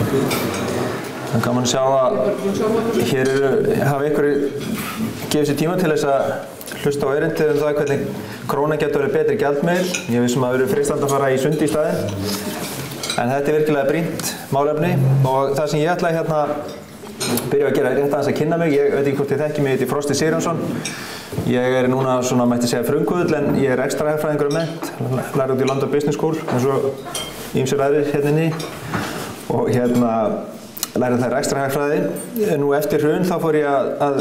Það er gaman að sjá að hér hafa ykkur gefið sér tíma til þess að hlusta á erindið það hvernig krónan getur verið betri gjaldmiðill. Ég vissum að það verið freistandi að fara í sundi í staðinn. En þetta virkilega brýnt málefni og það sem ég ætlaði hérna byrja að gera rétt aðeins að kynna mig. Ég veit ekki hvort þið þekki mig, ég heiti Frosti Sigurjónsson. Ég núna svona mætti segja frumkvöðull en ég ekstra hagfræðingur mennt, lærði út í London Business School eins og ýmsir aðrir hérna inni og lærði þær ekstra hagfræði. Nú eftir hrun þá fór ég að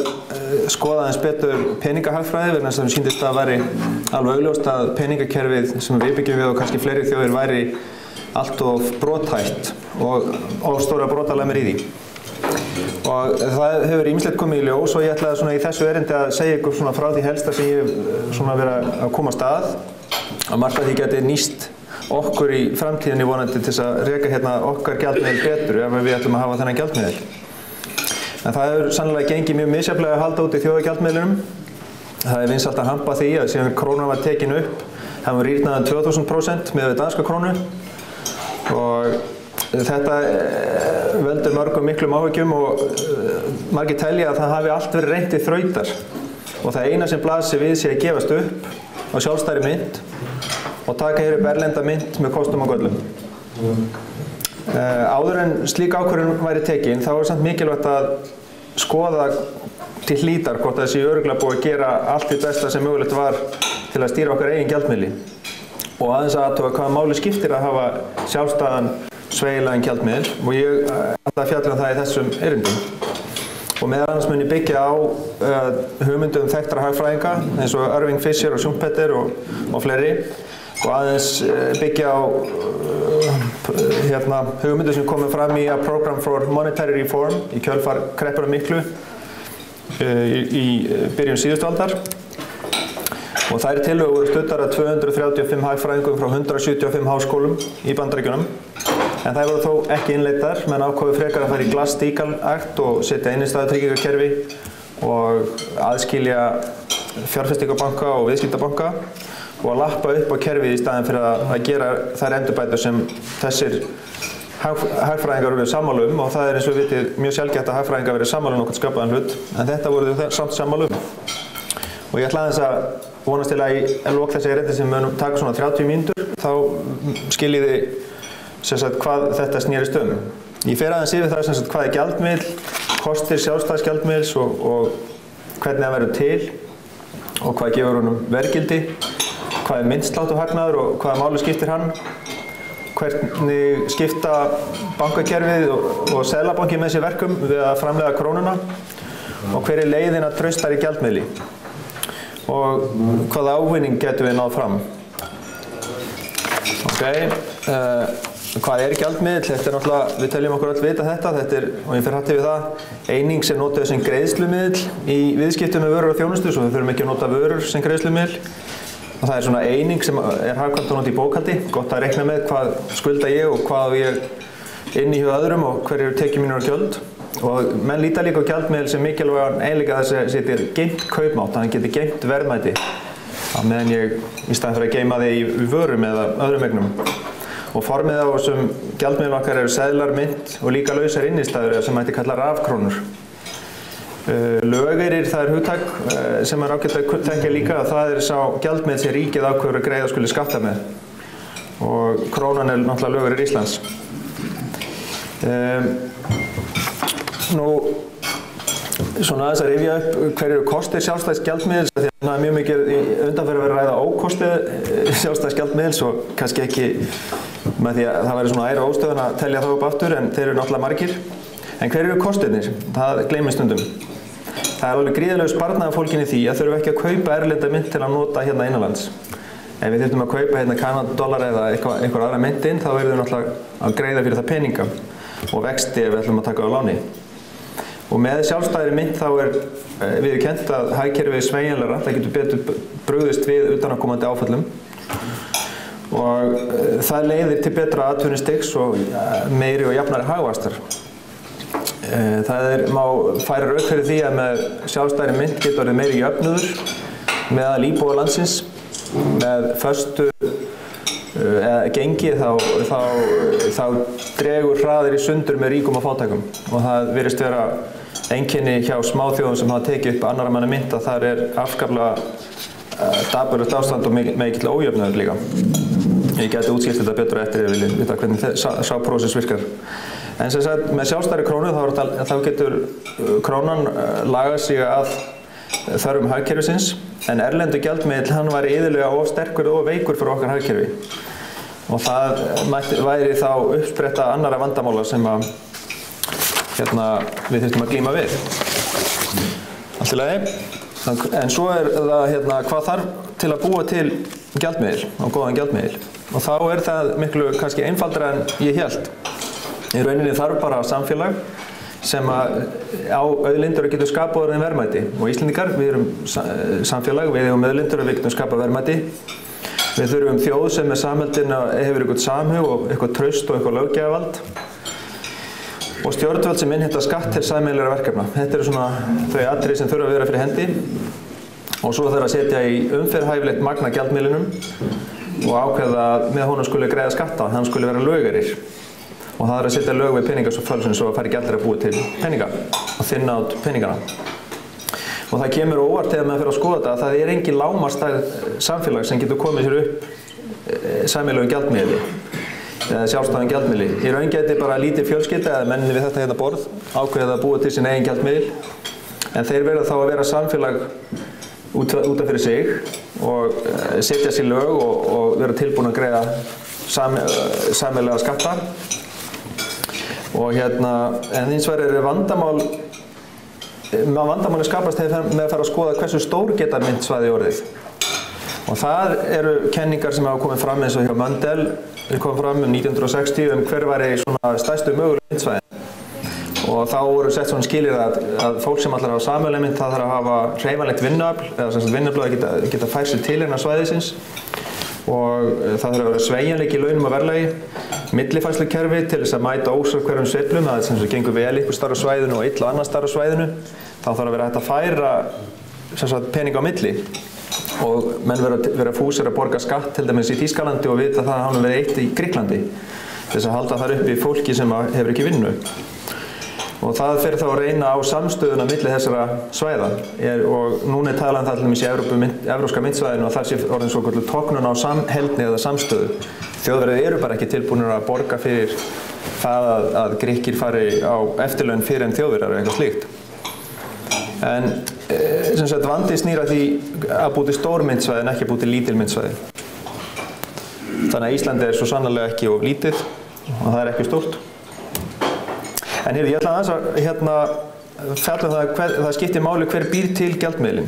skoða aðeins betur peningahagfræði vegna þess að mér sýndist að væri alveg augljóst að peningakerfið sem við byggjum við og kannski fleiri þjóðir væri allt of brothætt og stóra brotalemir í því. Og það hefur ýmislegt komið í ljós og ég ætlaði svona í þessu erindi að segja ykkur svona frá því helsta sem ég svona verið að koma af stað að margt að því geti nýst okkur í framtíðinni vonandi til þess að reka hérna okkar gjaldmiðil betur ef við ætlum að hafa þennan gjaldmiðil. En það hefur sannlega gengið mjög misjafnlega að halda út í þjóðagjaldmiðlinum. Það er vinsælt að hampa því að síðan krónan var tekin upp, það var rýrnað um 2000% með danska krónu og þetta veldur mörgum miklum áhyggjum og margir telja að það hafi allt verið reynt í þrautar og það eina sem blasir við sé að gefast upp á sjálfstæðri mynt og taka hér upp erlenda mynt með kostum og göllum. Áður en slík ákvörðun væri tekin þá er samt mikilvægt að skoða til hlítar hvort það sé örugglega búið að gera allt því besta sem mögulegt var til að stýra okkar eigin gjaldmiðli og aðeins að athuga hvaða máli skiptir að hafa sjálfstæðan sveigjanlegan gjaldmiðil og ég ætla að fjalla um það í þessum erindum. Og meðal annars mun ég byggja á hugmyndum þekktra hagfræðinga eins og Irving Fisher og Schumpeter og fleiri og aðeins byggja á hugmyndu sem komið fram í A Program for Monetary Reform í kjölfar kreppunnar miklu í byrjun síðustu aldar. Og þær tillögur voru studdar af 235 hagfræðingum frá 175 háskólum í Bandaríkjunum. En þær voru þó ekki innleiddar, menn ákváðu frekar að fara í Glass-Steagall Act og setja innstæðutryggingakerfi og aðskilja fjárfestingarbanka og viðskiptabanka og að lappa upp á kerfið í staðinn fyrir að gera þær endurbætur sem þessir hagfræðingar eru sammála og það er eins og við vitið mjög sjaldgæft að hagfræðingar verið sammála nokkurn skapaðan hlut, en þetta voru þau samt sammála Og ég ætla aðeins að vonast til að í lok þessi erindi sem mun taka svona 30 mínútur, þá skiljiði hvað þetta snerist Ég fer aðeins yfir það hvað gjaldmiðill, kostir sjálfstæðs gjaldmiðils og hvernig það verður til og hvað gefur honum verðgildi, hvað myntsláttuhagnaður og hvaða máli skiptir hann, hvernig skipta bankakerfið og seðlabanki með sér verkum við að framleiða krónuna og hver er leiðin að traustari gjaldmiðli og hvaða ávinning getum við náð fram. Hvað er gjaldmiðill? Þetta er náttúrulega, við teljum okkur öll vita þetta og ég fer hrætt yfir það, eining sem notuð sem greiðslumiðill í viðskiptum með vörur og þjónustu, svo við þurfum ekki að nota vörur sem greiðslumiðill. Og það er svona eining sem er hagkvæmt að nota í bókhaldi, gott að reikna með hvað skulda ég og hvað ég inni hjá öðrum og hver eru tekjur mínir og gjöld. Og menn líta líka á gjaldmiðil sem mikilvægan eiginleika þess að setja geymt kaupmátt, þannig að geti geymt verðmæti á meðan ég í staðinn fyrir að geyma þig í vörum eða öðrum eignum. Og formið á þessum gjaldmiðlum okkar eru seðlar, mynt og líka lausar innistæður sem mætti kalla rafkrónur. Lögeyrir, það er hugtak sem er ágætt að þekkja líka að það er sá gjaldmiðill sem ríkið ákveður að greiða skuli skatta með. Og krónan er náttúrulega lögeyrir Íslands. Svona aðeins að rifja upp hver eru kostir sjálfstæðs gjaldmiðils því að það er mjög mikið undanfarið að vera að ræða ókostið sjálfstæðs gjaldmiðils og kannski ekki með því að það væri svona æra óstöðun að telja þá upp aftur en þeir eru náttúrulega margir. En hver eru kostirnir? Það gleymist stundum. Það er alveg gríðarlegur sparnaður fólginn í því að þurfum ekki að kaupa erlenda mynt til að nota hérna innanlands. Ef við þurfum að kaupa hérna kanadadollar eða einhver aðra myntin þá verðum við náttúrulega að greiða fyrir það peninga og vexti ef við ætlum að taka á láni. Og með sjálfstæðri mynt þá er viðurkennt að hagkerfið er sveigjanlegra, það getur betur brugðist við utanaðkomandi áföllum og það leiðir til betra atvinnustigs og meiri og jafnari hagvaxtar. Það má færa rök fyrir því að með sjálfstæðri mynt getur orðið meiri jöfnuður meðal íbúa landsins með föstu gengi þá dregur hraðir í sundur með ríkum og fátækum og það virðist vera einkenni hjá smáþjóðum sem hafa tekið upp annarra manna mynt að þar afskaplega dapurlegt ástand og mikill ójöfnuður líka. Ég gæti útskýrt þetta betur eftir ef ég vilja vita hvernig sá prósess virkar. En sem sagt, með sjálfstæðri krónu þá getur krónan lagað sig að þörfum hagkerfisins, en erlendur gjaldmiðill hann væri iðulega of sterkur og veikur fyrir okkar hagkerfi. Og það væri þá uppspretta annarra vandamála sem við þurftum að glíma við. Allt í lagi. En svo það hvað þarf til að búa til gjaldmiðil og góðan gjaldmiðil. Og þá það miklu kannski einfaldara en ég hélt. Í rauninni þarf bara samfélag sem á auðlindur getur skapað þeim verðmæti. Og Íslendingar, við erum samfélag, við eigum auðlindur og við getum skapað verðmæti. Við þurfum þjóð sem með samheldina hefur eitthvað samhug og eitthvað traust og eitthvað löggjafavald. Og stjórnvöld sem innheimta skatt til sameiginlegra verkefna. Þetta eru svona þau atriði sem þurfa að vera fyrir hendi. Og svo þarf að setja í umferðhæfilegt magn af gjaldmiðlinum og ákveða að með honum skuli greiða skatta, hann skuli vera lögarir. Og það er að setja lög við peningasfölsun svo að fari gjaldari að búi til peninga og þynna át peningana. Og það kemur óvart þegar maður fer að skoða þetta að það engin lágmarksstærð samfélag sem getur komið sér upp sameiginlegum gjaldmiðli eða sjálfstæðan gjaldmiðli. Í raun geti bara lítil fjölskylda eða menninni við þetta borð ákveðið að búa til sín eigin gjaldmiðil, en þeir verða þá að vera samfélag út af fyrir sig og setja sér lög og vera tilbúin að greiða sameiginlega skatta. Og en hins vegar vandamáli skapast með að fara að skoða hversu stór geta myntsvæði orðið. Og það eru kenningar sem hafa komið fram eins og hjá Mundell, kom fram 1960 hver væri svona stærstu mögulega myntsvæði. Og þá voru sett svona skilyrði að fólk sem allar hafa sameiginlega mynt það þarf að hafa hreyfanlegt vinnuafl, eða sem sagt vinnuafl að geta fært sér til innan svæðisins. Og það þarf að vera sveigjanleiki í launum og verðlagi, millifærslukerfi til þess að mæta ósjálfhverfum sveiflum, það sem gengur vel ykkur starf á svæðinu og illa annars starf á svæðinu. Þá þarf að vera hægt að færa peninga á milli og menn vera fúsir að borga skatt til dæmis í Þýskalandi og vita það hann verið eitt í Grikklandi til þess að halda þar uppi fólki sem hefur ekki vinnu. Og það fer þá að reyna á samstöðuna milli þessara svæða. Og núna talað það til dæmis í evrópska myntsvæðinu og það sé orðin svokölluð tognun á samheldni eða samstöðu. Þjóðverðir eru bara ekki tilbúnir að borga fyrir það að Grikkir fari á eftirlaun fyrir en Þjóðverjar eða eitthvað slíkt. En sem sagt vandi snýr að því að búi til stór myntsvæði en ekki búi til lítil myntsvæði. Þannig að Íslandi svo sannarlega ekki of lítið og það ekki stórt. En ég ætla aðeins að fjalla það skiptir máli hver býr til gjaldmiðlinn.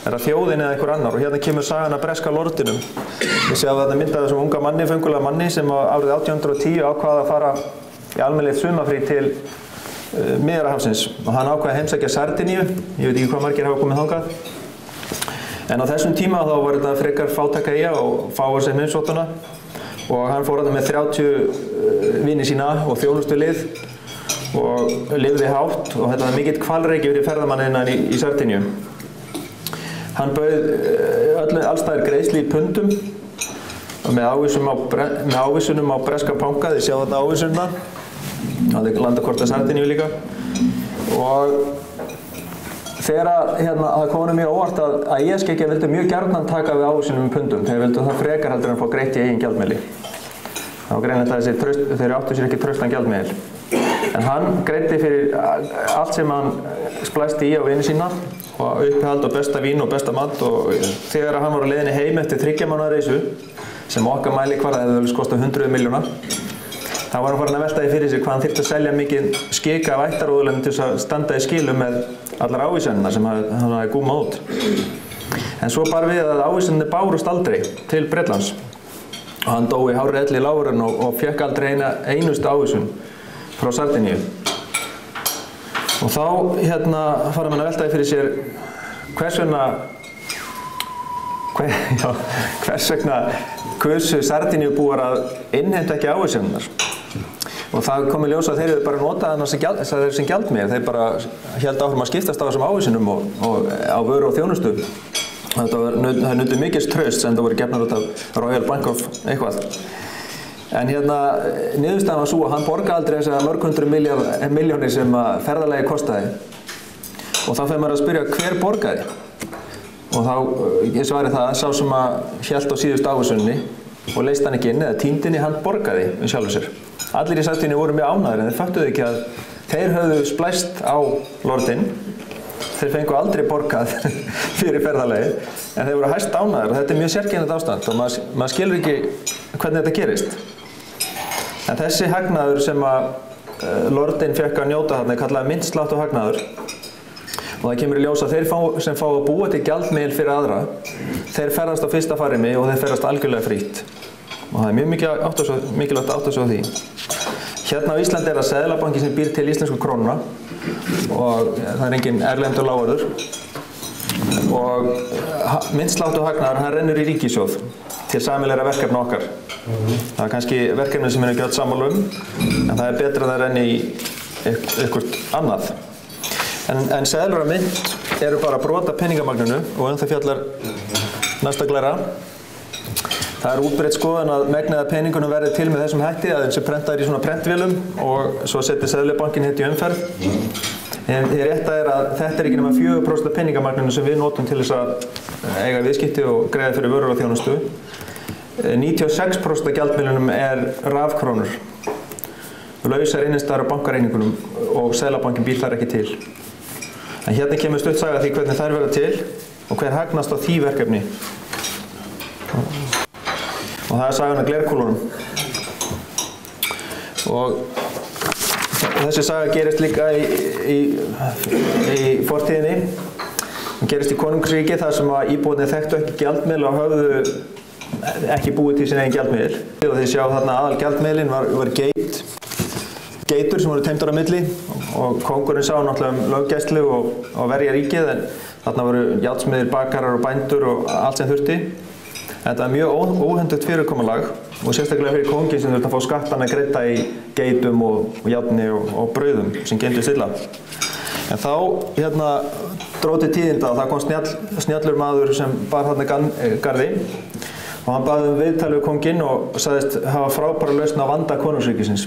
Það þjóðin eða einhver annar og kemur sagan af breska lordinum. Við séum að þetta myndaði þessum unga manni, föngulega manni sem árið 1810 ákvað að fara í almennilegt sumarfrí til Miðjarðarhafsins og hann ákvað að heimsækja Sardiníu, ég veit ekki hvað margir hafa komið þangað. En á þessum tíma þá var þetta frekar fátæka eyja og fáar sem heimsóttuna og hann fór þarna með 30 vini sína og þjónustulið og lifði hátt og þetta var mikill hvalreki fyrir ferðamannina í Sardiníu. Hann bauð allstæðir greiðslu í pundum og með ávísunum á breska panga, þið sjá þarna ávísunna. Það landakorta Sardiníu líka. Og þegar það kom mjög óvart að ESG vildi mjög gjarnan taka við ávísunum í pundum. Þeir vildu það frekar heldur en fá greitt í eigin gjaldmiðli. Það var greinilegt að þeir áttu sér ekki traustan gjaldmiðil. En hann greiddi fyrir allt sem hann splæsti í á vini sína og uppihald og besta vín og besta mat og þegar hann var á leiðinni heim eftir 3 mánaða reisu sem okkar mælikvarða hefði kostað 100 milljóna þá var hann farin að velta því fyrir sig hvað hann þyrfti að selja mikið skika af ættaróðurlegum til þess að standa í skilum með allar ávísanirnar sem hann hafði gúmað út. En svo bar við að ávísanirnir bárust aldrei til Bretlands og hann dó í hárri elli lágurinn og fékk aldrei einustu ávísun frá Sardiníu. Og þá fara menn að velta því fyrir sér hvers vegna kusu Sardiníubúar að innheimta ekki ávísanirnar. Og það kom í ljós að þeir eru bara notað sem gjaldmiðil. Þeir bara héldu áfram að skiptast á þessum ávísunum og á vöru og þjónustu. Það nutu mikils trausts en það voru gefnar út af Royal Bank of eitthvað. En niðurstaðan var svo að hann borgaði aldrei þessar mörg hundruð milljónir sem ferðalagið kostaði. Og þá fer maður að spyrja hver borgaði. Og þá, ég svari það, sá sem að hélt á síðustu ávísunni og leysti hann ekki inn eða týndi henni, hann borgaði sjálfur sér. Allir í sættinni voru mjög ánægðir en þeir fattuðu ekki að þeir höfðu splæst á lordinn. Þeir fengu aldrei borgað fyrir ferðalagið en þeir voru hæst ánægðir og þetta er mjög sérkennilegt ástand og maður skilur ekki hvernig þetta gerist. En þessi hagnaður sem að lordinn fékk að njóta þarna er kallaður myntsláttuhagnaður og það kemur í ljós að þeir sem fá að búa til gjaldmiðil fyrir aðra, þeir ferðast á fyrsta farimi og þeir ferðast algjörlega frítt. Og það er mjög mikilvægt að átta sig á því. Hérna á Íslandi er það Seðlabanki sem býr til íslensku krónuna og það er engin erlendur lágvörður. Og myntsláttuhagnaður, hann rennur í ríkissjóð til sameiginlegra verkefna okkar. Það er kannski verkefni sem við erum ekki öll sammála en það er betra að það renni í eitthvað annað. En seðlar og mynt eru bara brot af peningamagninu og það fjallar næsta glæra. Það er útbreidd skoðun að megnið af peningunum verði til með þessum hætti að þeim sé prentaðir í svona prentvélum og svo setur Seðlabankinn hitt í umferð. En það rétta er að þetta er ekki nema 4% af peningamagninu sem við notum til þess að eiga viðskipti og greiða fyrir vörur og þjónustu. 96% af gjaldmiðlunum er rafkrónur. Lausar innistæður á bankareiningunum og Seðlabankinn býr þar ekki til. En hérna kemur stutt saga því hvernig þær verða til og hver hagnast á því verkefni. Og það er sagan af glerkúlunum. Og þessi saga gerist líka í fortíðinni. Hún gerist í Konungsríki þar sem að íbúarnir þekktu ekki gjaldmiðil og höfðu ekki búið til sín eigin gjaldmiðil. Og þið sjá þarna aðal gjaldmiðilinn var geitur sem voru teymdar á milli og kóngurinn sá náttúrulega löggæslu og verja ríkið en þarna voru járnsmiðir, bakarar og bændur og allt sem þurfti. Þetta er mjög óhentugt fyrirkomulag og sérstaklega fyrir kónginn sem þurfti að fá skattana greidda í geitum og járni og brauðum sem geymdust illa. En þá dró til tíðinda að það kom snjallur maður sem bar þarna garði og hann baði viðtal við kónginn og sagðist hafa frábæra lausn á vanda konungsríkisins.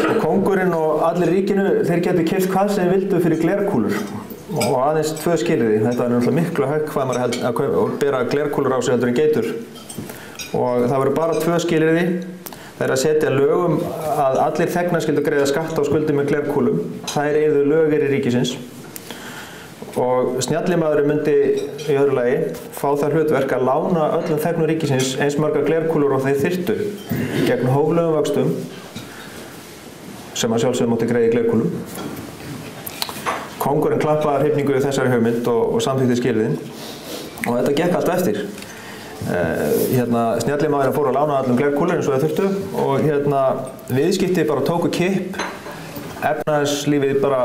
Og kóngurinn og allir ríkinu, þeir getur keypt hvað sem vildu fyrir glerkúlur og aðeins 2 skilyrði. Þetta er náttúrulega miklu hagkvæmara að bera glerkúlur á sig heldur en geitur. Og það voru bara 2 skilyrði. Það er að setja lögum að allir þegnar skyldu greiða skatt á skuldir með glerkúlum. Þær yrðu lögir í ríkisins. Og snjallimaðurinn myndi í öðru lagi fá það hlutverk að lána öllum þegnum ríkisins eins margar glerkúlur og þeir þyrftu gegn hóflegum vöxtum sem að sjálfsögðu mátti greiða í glerkúlum. Kóngurinn klappaði hrifningu í þessari hugmynd og samþykkti skilyrðin og þetta gekk allt eftir. Snjallimaðurinn fór að lána öllum glerkúlur eins og þeir þurftu og viðskipti bara tóku kipp, efnahagslífið bara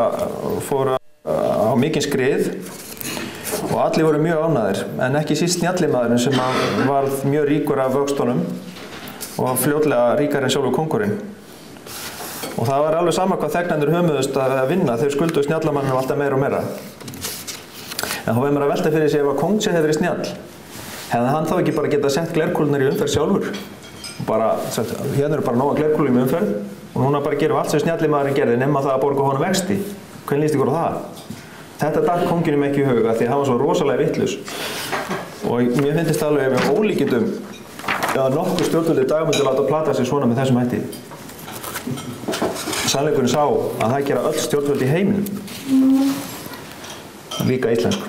fór á mikinn skrið og allir voru mjög ánægðir en ekki síst snjallimaðurinn sem varð mjög ríkur af vöxtunum og fljótlega ríkari en sjálfur kóngurinn. Og það var alveg sama hvað þegnarnir hömuðust að vinna, þeir skulduðu snjallamannum alltaf meira og meira. En þá verður maður að velta fyrir sig ef að kóngurinn hefði verið snjall. Hefði hann þá ekki bara getað sett glerkúlurnar í umferð sjálfur? Hérna eru bara nóga glerkúlur í umferð og núna bara gerum allt sem snjallimaðurinn gerði nema það að borga honum vexti. Hvernig líst ykkur á það? Þetta datt kónginum ekki í huga því að hann var svo rosalega vitlaus. Og mér finnst alveg með ólíkindum að nokkur stjórnvöld í dag myndi láta plata sig svona með þessum hætti. Sannleikurinn sá að það gera öll stjórnvöld í heiminum. Líka íslensku.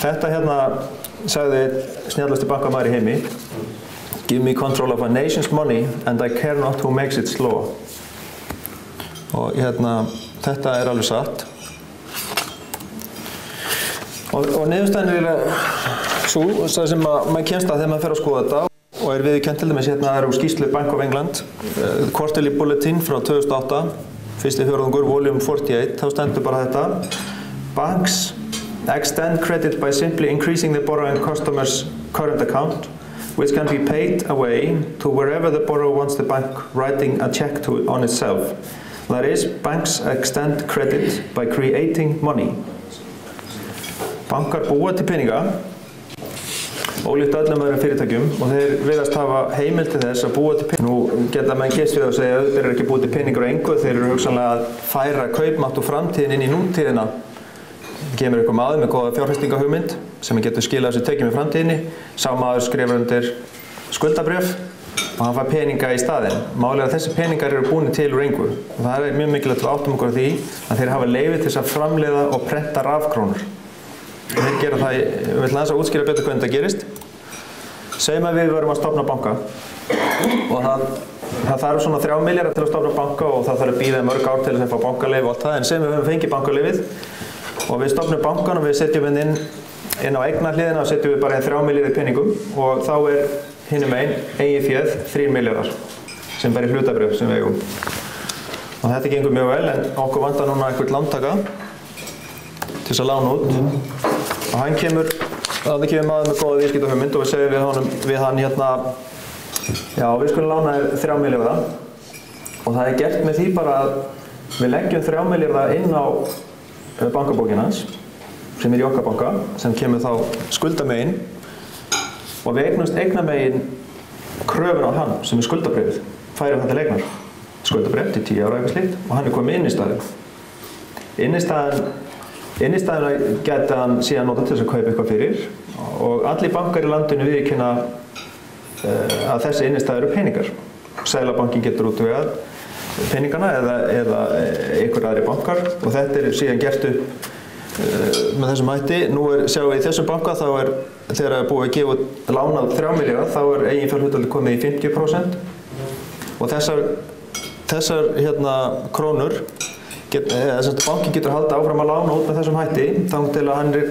Þetta sagði snjallasti bankamaður í heimi. Give me control of a nation's money and I care not who makes its law. Og þetta er alveg satt. Og niðurstaðan er svo sem maður kemst að þegar maður fer að skoða þetta og er viðurkennt til dæmis það er úr skýrslu Bank of England, Quarterly Bulletin frá 2008, fyrsti fjórðungur, volume 48, þá stendur bara þetta. Banks extend credit by simply increasing the borrowing customer's current account, which can be paid away to wherever the borrower wants the bank writing a check on itself. That is, banks extend credit by creating money. Bankar búa til peninga, ólíkt öllum öðrum fyrirtækjum, og þeir virðast hafa heimild til þess að búa til peninga. Nú geta menn gist við að segja að þeir eru ekki búið til peningar á engu, þeir eru hugsanlega að færa kaupmátt úr framtíðin inn í nútíðina. Kemur eitthvað maður með góða fjárfestingahugmynd sem getur skilað sér tekjum í framtíðinni. Sá maður skrifar undir skuldabréf og hann fær peninga í staðinn. Málið er að þessi peningar eru búin til úr engu. Og það er mjög mikilvægt að áttum okkur á því að þeir hafa leyfi til þess að framleiða og prenta rafkrónur. Þeir gera það, við ætlum aðeins að útskýra betur hvernig það gerist. Segjum að við verum að stofna banka og það þarf svona 3 milljarðar til að stofna banka og það þarf að bíða mörg ár til þess að fá bankaleyfi og allt það. En segjum við höfum fengið bankaleyfið og við stofnum bankan og við setjum inn á eignahliðina og setjum við bara 3 milljarðar í peningum og þá er hinum eigið féð 3 milljarðar sem bara hlutabréf sem við eigum. Og þetta gengur mjög vel en okkur vantar núna einhvern lántaka til þess að lána út. Og hann kemur maður með góða viðskiptahugmynd og við segjum við hann hérna, já við skulum lána þér 3 milljarða og það er gert með því bara að við leggjum 3 milljarða inn á bankabókina hans sem er í okkar banka sem kemur þá skuldamegin og við eignumst eignamegin kröfun á hann sem er skuldabréfið, færum það til eignar skuldabréf til 10 ára eitthvað slíkt og hann er komið Innistæðina geti hann síðan nota til þess að kaupa eitthvað fyrir og allir bankar í landinu viðurkenna að þessi innistæður eru peningar. Seðlabankinn getur útvegað peningana eða einhver aðri bankar og þetta er síðan gert upp með þessum hætti. Nú sjáum við í þessum banka þá þegar það er búið að gefa lánað 3 milljarða þá er eiginfjárhlutfallið komið í 50% og þessar krónur bankin getur haldið áfram að lána út með þessum hætti þangað til að hann er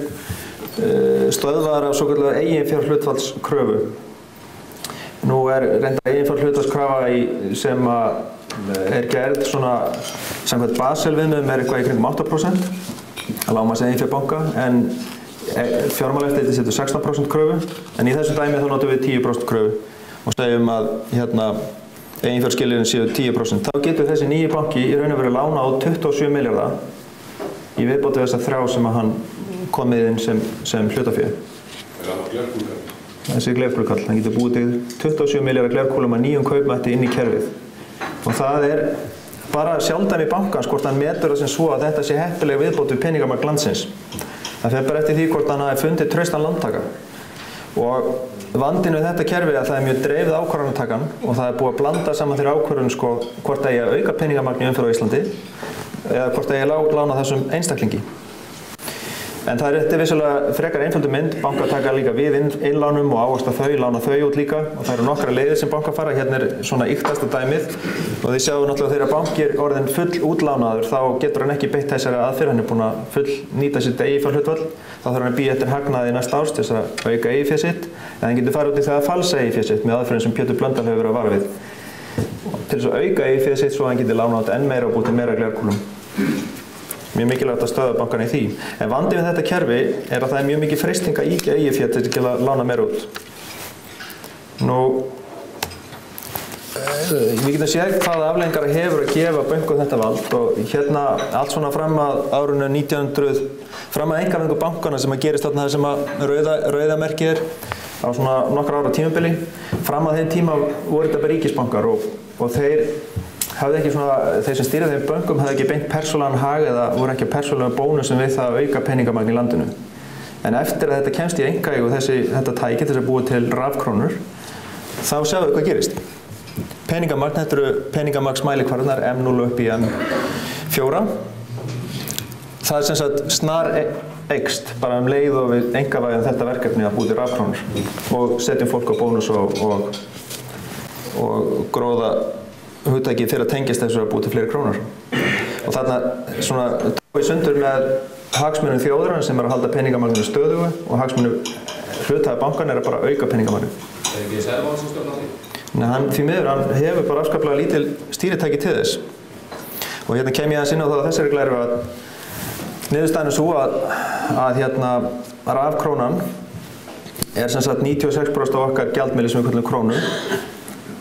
stöðvaður af svokallaða eiginfjárhlutfallskröfu. Nú er reyndar eiginfjárhlutfallskrafa sem er gerð svona samkvæmt Basel-viðmiðum er eitthvað í kringum 8% að lágmarks eiginfjár banka en fjármálaeftirlitið setur 16% kröfu en í þessum dæmi þá notum við 10% kröfu og segjum að eiginfjárskilyrðin séu 10%. Þá getur þessi nýji banki í raun og veru lána á 27 milljarða í viðbóti þess að 3 sem að hann komið inn sem hlutafé. Þessi glerkúlukall, hann getur búið til 27 milljarða glerkúlum að nýjum kaupmætti inn í kerfið. Og það er bara sjaldan í bankans hvort hann metur það sem svo að þetta sé heppileg viðbót við peningamagn landsins. Það fer bara eftir því hvort hann hafi fundið traustan lántaka. Og vandinn við þetta kerfi er að það er mjög dreifð ákvarðanatakan og það er búið að blanda saman þeirra ákvörðun hvort eigi að auka peningamagn í umferð á Íslandi eða hvort eigi að lána þessum einstaklingi. En það er vissulega frekar einföldu mynd, bankar taka líka við innlánum og ávaxta þau, lána þau út líka og það eru nokkra leiðir sem bankar fara, hérna er svona ýktasta dæmið og þið sjáum náttúrulega þegar banki er orðinn full útlánaður þá getur hann ekki beitt þessari aðferð, hann er búinn að full nýta sitt eiginfjárhlutfall, þá þarf hann að bíða eftir hagnaði næsta árs til þess að auka eigið sitt, en hann getur farið út í það að falsa eigið sitt með aðferðin sem Pétur Blöndal hefur verið að vara við. Til þess að auka eigið sitt svo hann getur lánað enn meira og búið til meira glerkúlum. Mjög mikilvægt að stöðva bankann í því. En vandinn við þetta kerfi er að það er mjög mikið freisting að ýkja eigið fé til að lána meira út. Nú, við getum séð hvaða afleiðingar það hefur að gefa bönkum þetta vald og hérna allt svona fram að árinu 1900, fram að einkavæðingu bankana sem að gerist þarna það sem að rauða merkið er á svona nokkra ára tímabili. Fram að þeim tíma voru þetta bara ríkisbankar og þeir sem stýrði þeim bönkum hafði ekki beint persónulegan hag eða voru ekki persónulegan bónusum við það að auka peningamagn í landinu. En eftir að þetta kemst í einkaeigu þetta tæki til þess að búa til rafkrónur, þá sjáum við hvað gerist. Peningamagn, þetta eru peningamagnsmælikvarðarnar M0 upp í M4. Það er sem sagt snar eykst bara leið og við einkavæðum þetta verkefni að búa til rafkrónur og setjum fólk á bónus og gróða hugtæki fyrir að tengjast þessu að búa til fleiri krónur. Og þarna svona tói sundur með hagsmunum þjóðarinnar sem er að halda peningamagninu stöðugu og hagsmunum hluthafa bankanna er að bara auka peningamagninu. Er ekki Seðlabankinn sem stjórnar því? Nei, því miður, hann hefur bara afskaplega lítil stýritæki til þess. Og hérna kem ég aðeins inn á það að þessari glæru að niðurstaðan er svo að rafkrónan er sem sagt 96% af okkar gjaldmiðli sem við kallum krónu.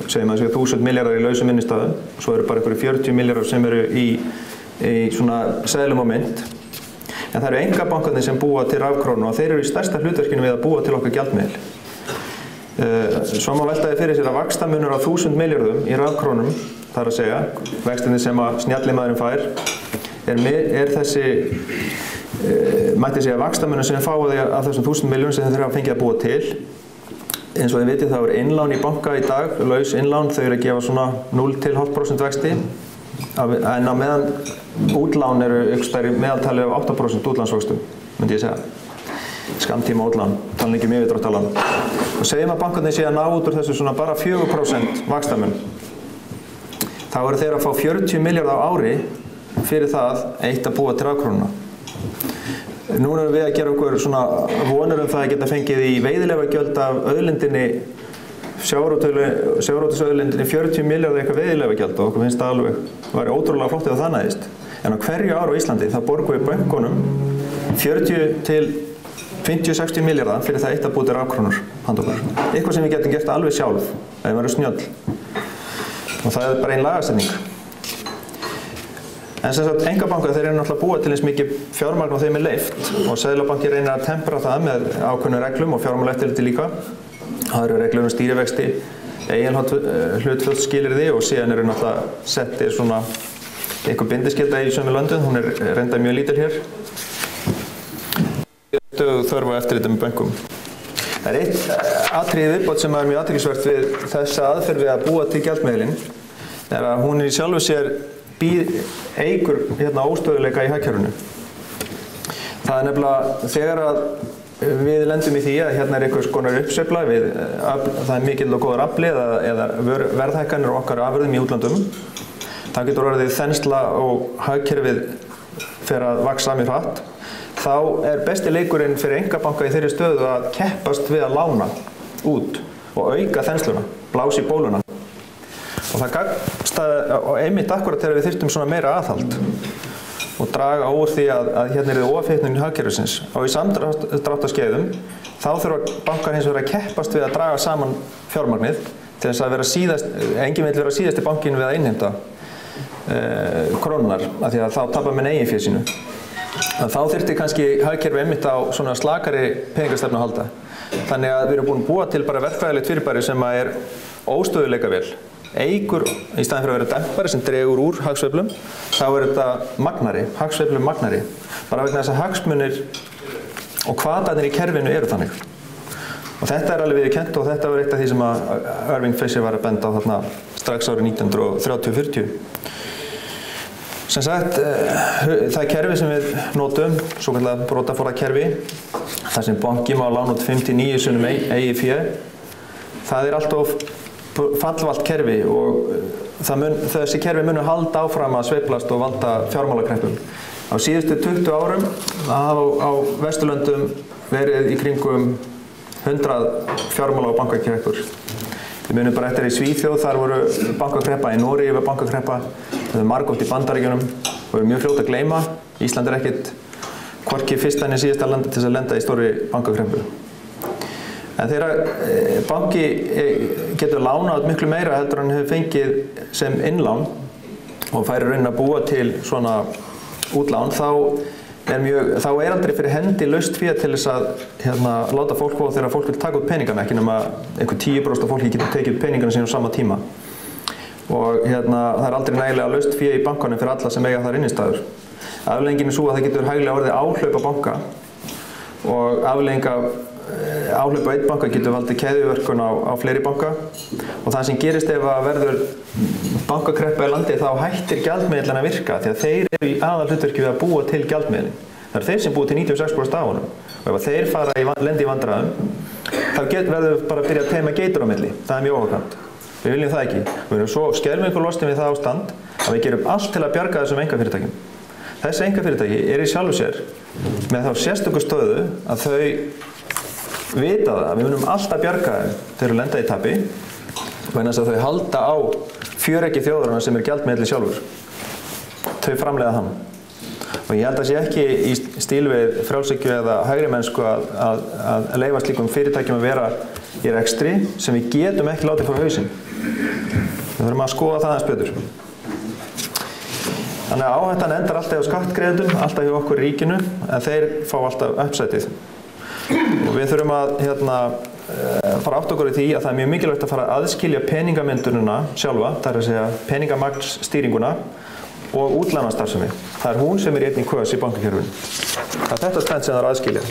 Segjum að það séu 1000 milljarðar í lausum innistæðum og svo eru bara einhverju 40 milljarðar sem eru í svona seðlum og mynt. En það eru einkabankarnir sem búa til rafkrónu og þeir eru í stærsta hlutverkinu við að búa til okkar gjaldmiðil. Svo má velta því fyrir sér að vaxtamunur á 1000 milljörðum í rafkrónum, þar að segja, vextinni sem að snjallimaðurinn fær, er þessi, mætti segja, vaxtamunur sem fáið af þessum 1000 milljörðum sem þeir hafa fengið að búa til. Eins og þið vitið, þá er innlán í banka í dag, laus innlán, þau eru að gefa svona 0–0,5% vexti, en á meðan útlán eru ykkur meðaltali af 8% útlánsvöxtum, myndi ég segja. Skammtíma útlán, tala ekki um yfirdráttarlán. Og segjum að bankarnir sé að ná út úr þessu svona bara 4% vaxtamun. Þá eru þeir að fá 40 milljarða á ári fyrir það eitt að búa til rafkrónuna. Nú erum við að gera okkur svona vonur það að geta fengið í veiðileyfagjöld af auðlindinni, sjávarútvegsauðlindinni 40 milljarða eitthvað veiðileyfagjöld og okkur finnst það alveg væri ótrúlega flott ef það næðist. En á hverju ári á Íslandi þá borgum við bönkunum 40–50–60 milljarða fyrir það eitt að búa til rafkrónur handa okkur. Eitthvað sem við getum gert alveg sjálf ef við verðum snjöll. Og það er bara ein lagasetning. En sem sagt, einkabankar þeir eru náttúrulega búa til eins mikið fjármagn og þeim er leyft og Seðlabanki reynir að tempra það með ákveðnum reglum og fjármálaeftirliti líka. Það eru reglur um stýrivexti, eiginhlutfallsskilyrði og síðan eru náttúrulega settir svona einhver bindiskylda í sömu löndum, hún er reyndar mjög lítil hér. Þörf á eftirliti með bönkum. Það er eitt atriði viðbót sem er mjög athyglisvert við þessa aðferð við að búa til gjaldmiðilinn, er að hún í sjálfu sér eigur óstöðuleika í hagkerfinu. Það er nefnilega þegar að við lendum í því að hérna er einhvers konar uppsveifla, það er mikill og góður afli eða verðhækkanir á okkar afurðum í útlandum. Það getur orðið þensla og hagkerfið fer að vaxa mjög hratt. Þá er besti leikurinn fyrir einkabanka í þeirri stöðu að keppast við að lána út og auka þensluna, blása í bóluna. Og það gagnstaði einmitt akkurat þegar við þyrftum svona meira aðhald og draga úr því að hérna er ofhitnun í hagkerfisins. Og í samdráttarskeiðum þá þurfa bankar hins vegar að keppast við að draga saman fjármagnið til þess að enginn vill vera síðasti bankinn við að innheimta krónunar, af því að þá tapar menn eigin fé sínu. Þá þyrfti kannski hagkerfi einmitt á svona slakari peningastefnu að halda. Þannig að við erum búin að búa til bara verkfræðilegt fyrirbæri sem er óstöðuleika vel. Eigur, í staðinn fyrir að vera dempari sem dregur úr hagsveiflum, þá er þetta magnari, hagsveiflum magnari. Bara vegna þess að hagsmunir og hvatarnir í kerfinu eru þannig. Og þetta er alveg viðurkennt og þetta var eitt af því sem að Irving Fisher var að benda á þarna strax árið 1930–40. Sem sagt, það kerfi sem við notum, svokallað brotaforðakerfi, þar sem banki má lána út 5–9 sinnum eigið fé, það er alltof fallvalt kerfi og þessi kerfi munu halda áfram að sveiflast og valda fjármálakreppum. Á síðustu 20 árum hafa á Vesturlöndum verið í kringum 100 fjármála- og bankakreppur. Við munum bara eftir í Svíþjóð, þar voru bankakreppa, í Noregi var bankakreppa, það er margótt í Bandaríkjunum og við erum mjög fljót að gleyma. Ísland er ekkert hvorki fyrsta en síðasta landi til þess að lenda í stórri bankakreppu. En þegar banki getur lánað miklu meira heldur en hefur fengið sem innlán og færi raunin að búa til svona útlán, þá er aldrei fyrir hendi laust fé til þess að láta fólk fá þegar fólk vil taka út peningana, ekki nema einhver 10% af fólki getur tekið út peningana sín á sama tíma. Og það er aldrei nægilega laust fé í bankanum fyrir alla sem eiga þar innistæður. Afleiðingin er svo að það getur hæglega orðið áhlaup á banka og áhlaup á einn banka getur valdið keðjuverkun á fleiri banka og það sem gerist ef að verður bankakreppa í landi þá hættir gjaldmiðillinn að virka því að þeir eru í aðalhlutverki við að búa til gjaldmiðilinn. Það eru þeir sem búa til 96% af honum og ef þeir fara lendi í vandræðum þá verður bara að byrja að teima geitur á milli. Það er mjög óhagkvæmt. Við viljum það ekki. Við erum svo skelfingu lostin við það ástand að við gerum allt til að bjarga þessum einkafyrirtækjum. Þessi einkafyrirtæki eru í sjálfu sér með þá sérstöku stöðu að þau vita það að við munum alltaf bjarga þeim þegar við lenda í tapi vegna þess að þau halda á fjöreggi þjóðarinnar sem er gjaldmiðillinn sjálfur. Þau framleiða hann. Og ég held að sé ekki í stíl við frjálshyggju eða hægrimennsku að leyfa slíkum fyrirtækjum að vera í rekstri sem við getum ekki látið frá hausinn. Við þurfum að skoða það aðeins betur. Þannig að áhættan endar alltaf á skattgreiðendum, alltaf hjá okkur í ríkinu, en þeir fá alltaf uppsætið. Og við þurfum að fara átt okkur í því að það er mjög mikilvægt að fara að aðskilja peningamyndunina sjálfa, það er að segja peningamagnsstýringuna og útlánastarfsemi. Það er hún sem er einn í kös í bankakerfinu. Það er þetta tvennt sem það er að aðskilja.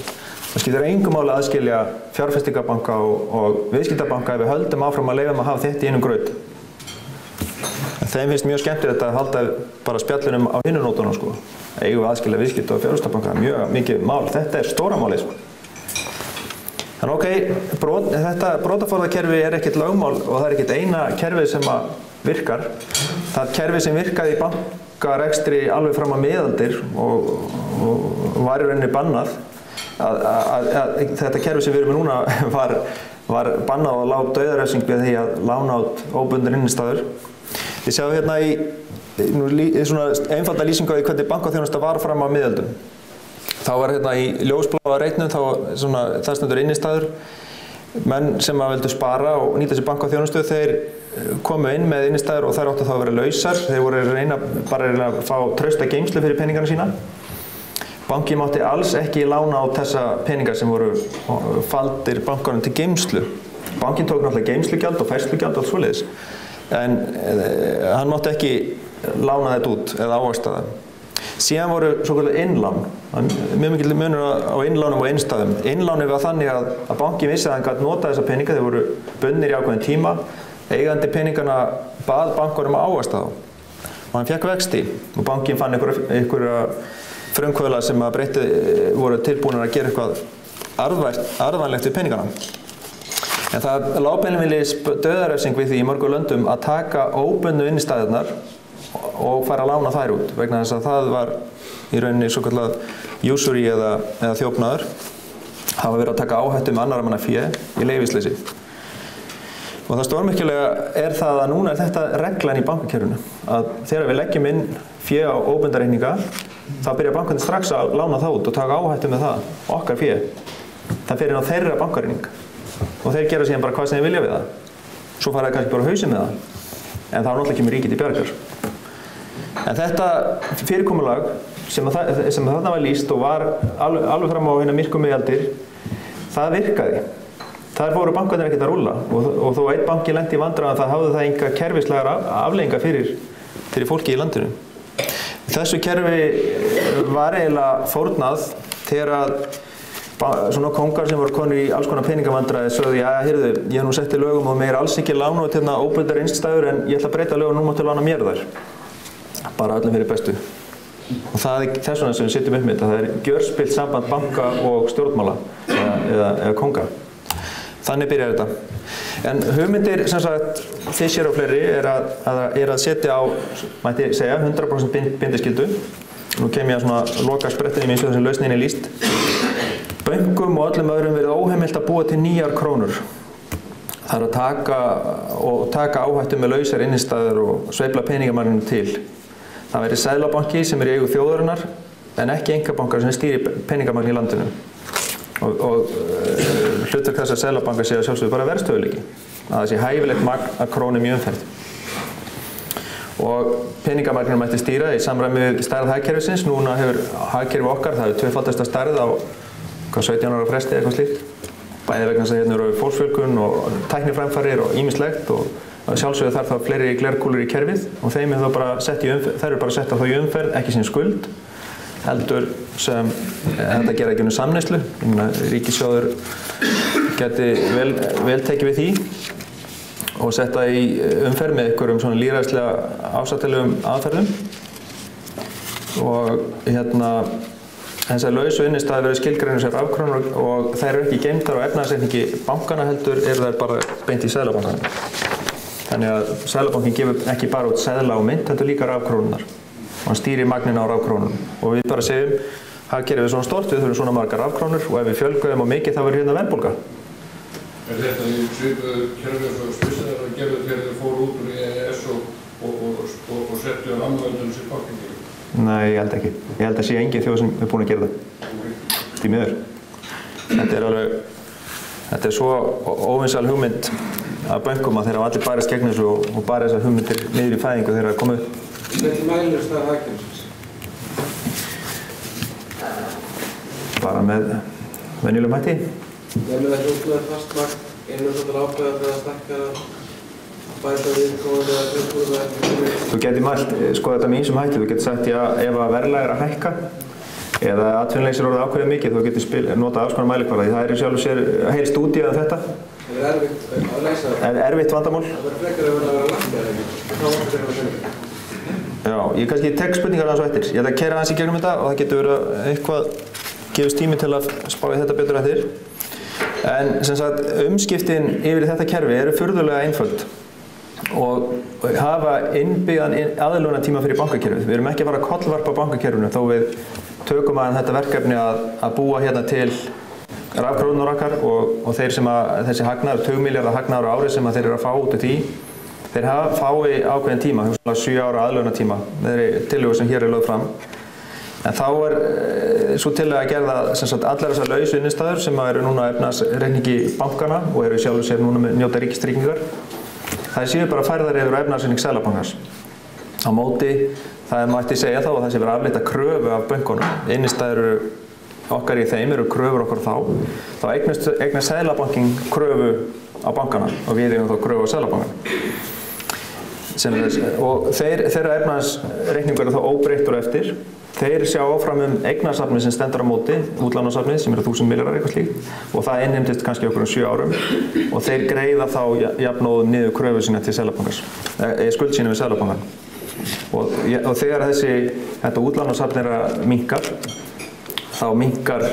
Það skiptir engu máli að aðskilja fjárfestingarbanka og viðskiptabanka ef við höldum áfram að leyfa að hafa þetta í einum graut. Þeim finnst mjög skemmtilegt að halda bara spjallunum á hinnunótunum sko. Eigum við aðskilja viðskipta og fjárfestingarbanka, mjög mikið mál. Þetta er stóra málið sko. Þannig þetta brotaforðakerfi er ekkert lögmál og það er ekkert eina kerfið sem að virkar. Það kerfi sem virkaði í bankarekstri alveg fram að miðaldir og var í rauninni bannað. Þetta kerfi sem við erum með núna var bannað og lág dauðarefsing við því að lána át óbundin innistæður. Þið sjáum hérna í svona einfalda lýsingu á því hvernig bankaþjónusta var fram að miðöldum. Þá var hérna í ljósbláa reitnum, það stendur innistæður. Menn sem að vildu spara og nýta sér bankaþjónustu, þeir komu inn með innistæður og þær áttu þá að vera lausar. Þeir voru bara að fá trausta geymslu fyrir peningana sína. Bankinn mátti alls ekki lána á þessa peninga sem voru faldir bankanum til geymslu. Bankinn tók náttúrulega geymslugjald og færslugjald og allt svoleiðis. En hann mátti ekki lána þetta út eða ávaxta það. Síðan voru svokallað innlán. Mjög mikil munur á innlánum og innstæðum. Innlánið var þannig að bankinn vissi að hann gat nota þessa peninga, þeir voru bundnir í ákveðinn tíma. Eigandi peningana bað bankanum að ávaxta þá. Og hann fékk vexti og bankinn fann einhverja frumkvöðla sem að voru tilbúinir að gera eitthvað arðvænlegt við peningana. En það lá beinlínis dauðarefsing við því í mörgum löndum að taka óbundnu innistæðurnar og fara að lána þær út vegna þess að það var í rauninni svokallað usury eða þjófnaður. Það var verið að taka áhættu með annarra manna fé í leyfisleysi. Og það stórmerkilega er það að núna er þetta reglan í bankakerfinu að þegar við leggjum inn fé á óbundareikninga þá byrja bankarnir strax að lána það út og taka áhættu með það, okkar fé. Það fer inn á þeirra bankareikning og þeir gera síðan bara hvað sem þeir vilja við það. Svo fara þeir kannski bara á hausinn með það, en þá náttúrulega kemur ríkið til bjargar. En þetta fyrirkomulag sem þarna var lýst og var alveg fram á hérna myrku miðaldir, það virkaði. Þar fóru bankarnir ekkert að rúlla og þó einn banki lenti í vandræðum það hafði það enga kerfislegar afleiðingar fyrir fólki í landinu. Þessu kerfi var eiginlega fórnað þegar að svona kóngar sem voru konur í alls konar peningavandræði sögðu, já, heyrðu, ég hef nú sett í lögum og mér er alls ekki lána út hérna óbundar innstæður en ég ætla að breyta lögum og nú máttu lána mér þær. Bara öllum fyrir bestu. Og það er þess vegna sem við sitjum upp með þetta. Það er gjörspillt samband banka og stjórnmála eða kónga. Þannig byrjar þetta. En hugmyndir, sem sagt, Fisher og fleiri er að setja á, mætti segja, 100% bindiskyldu. Nú kem ég að svona loka sprettinum eins og þessi lausnin er lýst. Bönkum og öllum öðrum verið óheimilt að búa til nýjar krónur. Það er að taka áhættu með lausar innistæður og sveifla peningamagninu til. Það verið seðlabanki sem er í eigu þjóðarinnar en ekki einkabankar sem stýri peningamagn í landinu. Og hlutverk þess að seðlabanka sé að sjálfsögðu bara verðstöðuleiki. Að það sé hæfilegt magn af krónum í umferð. Og peningamagninu mætti stýra í samræmi við stærð hagkerfisins. Núna hefur hagkerfi okkar, það hefur tvöfaldasta stærð á 17 ára fresti eða eitthvað slíkt. Bæði vegna þess að hérna eru fólksfjölgun og tækniframfarir og ýmislegt og sjálfsögðu þarf þá fleiri glerkúlur í kerfið og þeim er þá bara sett í umferð, þær eru bara sett á þá í umferð, ekki sem skuld, heldur sem þetta gera ekki samneyslu. Ríkissjóður geti vel tekið við því og setta í umferð með einhverjum svona lýðræðislega ásættilegum aðferðum. Og hérna þessar lausu innistæður verið skilgreinir sem rafkrónur og þær eru ekki geymdar á efnahagsreikningi bankana heldur eru þær bara beint í seðlabankanum. Þannig að seðlabankinn gefur ekki bara út seðla og mynt, heldur líka rafkrónunar. Og hann stýrir magninu á rafkrónunum. Og við bara segjum, hagkerfið er svona stórt, við þurfum svona margar rafkrónur og ef við fjölgum og mikið þá verður hérna verðbólga. Er þetta í svipuðu kerfi eins og Svissarar að gerðu þegar þeir fóru út úr EES og settu á rammaveldunum sér bakkingi? Nei, ég held ekki. Ég held að sé engin þjóð sem er búin að gera það. Því miður. Þetta er svo óvinsæl hugmynd af bönkum að þeir hafa allir barist gegn þessu og bara þessar hugmyndir niður í fæðingu þegar það komu upp. Hvernig mælir stað hagkerfisins? Bara með venjulegum hætti. Ég með ekki út með fastmagn, einu svona ákveða fyrir að stakka bæta við góðið eða grundbúið eða Þú getur mælt, þetta með ýmsum hætti. Þú getur sagt, já, ef að verðlag að hækka eða atvinnuleysi orðið ákveðið mikið, þú getur notað alls konar mælikvarða. Það í sjálfu sér heil stúdía þetta. Það erfitt að leysa það. Erfitt vandamál. Það frekar að vera lækkar ekki. Þá vantar þeirra að segja. Já, ég kannski tek spurningar aðeins á eftir. Ég ætla að keyra aðeins í gegnum þetta og það getur verið eitthvað gefist tími til að spá í þetta betur eftir. En sem sagt, umskiptin yfir þetta kerfi eru furðulega einföld og hafa innbyggðan aðlögunartíma fyrir bankakerfið. Við erum ekki að fara að kollvarpa bankakerfinu þó við tökum að þetta verkefni að búa hérna til rafkrónur okkar og þeir sem þessi hagnaður, 20 milljarða hagnaður á ári sem þeir eru að fá út úr því, þeir fái ákveðin tíma, 7 ára aðlögunartíma, þeirri tillögu sem hér er lögð fram. En þá svo tillaga að gerða allar þessar lausu innistæður sem eru núna efnahagsreikningi bankana og eru sjálfu sér núna með njóta ríkistryggingar. Það séu bara færðar yfir á efnahagsreikning Seðlabankans. Á móti, það mætti segja þá að það sé verið aflétta kröfu af bönkunum. Innistæður okkar í þeim eru kröfur okkar þá eignast Seðlabankinn kröfu á bankana og við eigum þá kröfu á Seðlabankann. Og þeirra efnahagsreikningur er þá óbreyttur eftir. Þeir sjá áfram eignasafnið sem stendur á móti, útlánasafnið sem eru 1000 milljarðar eitthvað slíkt og það innheimtist kannski okkur 7 árum og þeir greiða þá jafnóðum niður kröfu sína til Seðlabankans, skuld sína við Seðlabankann. Og þegar þetta útlánasafn er að minnkar, þá minnkar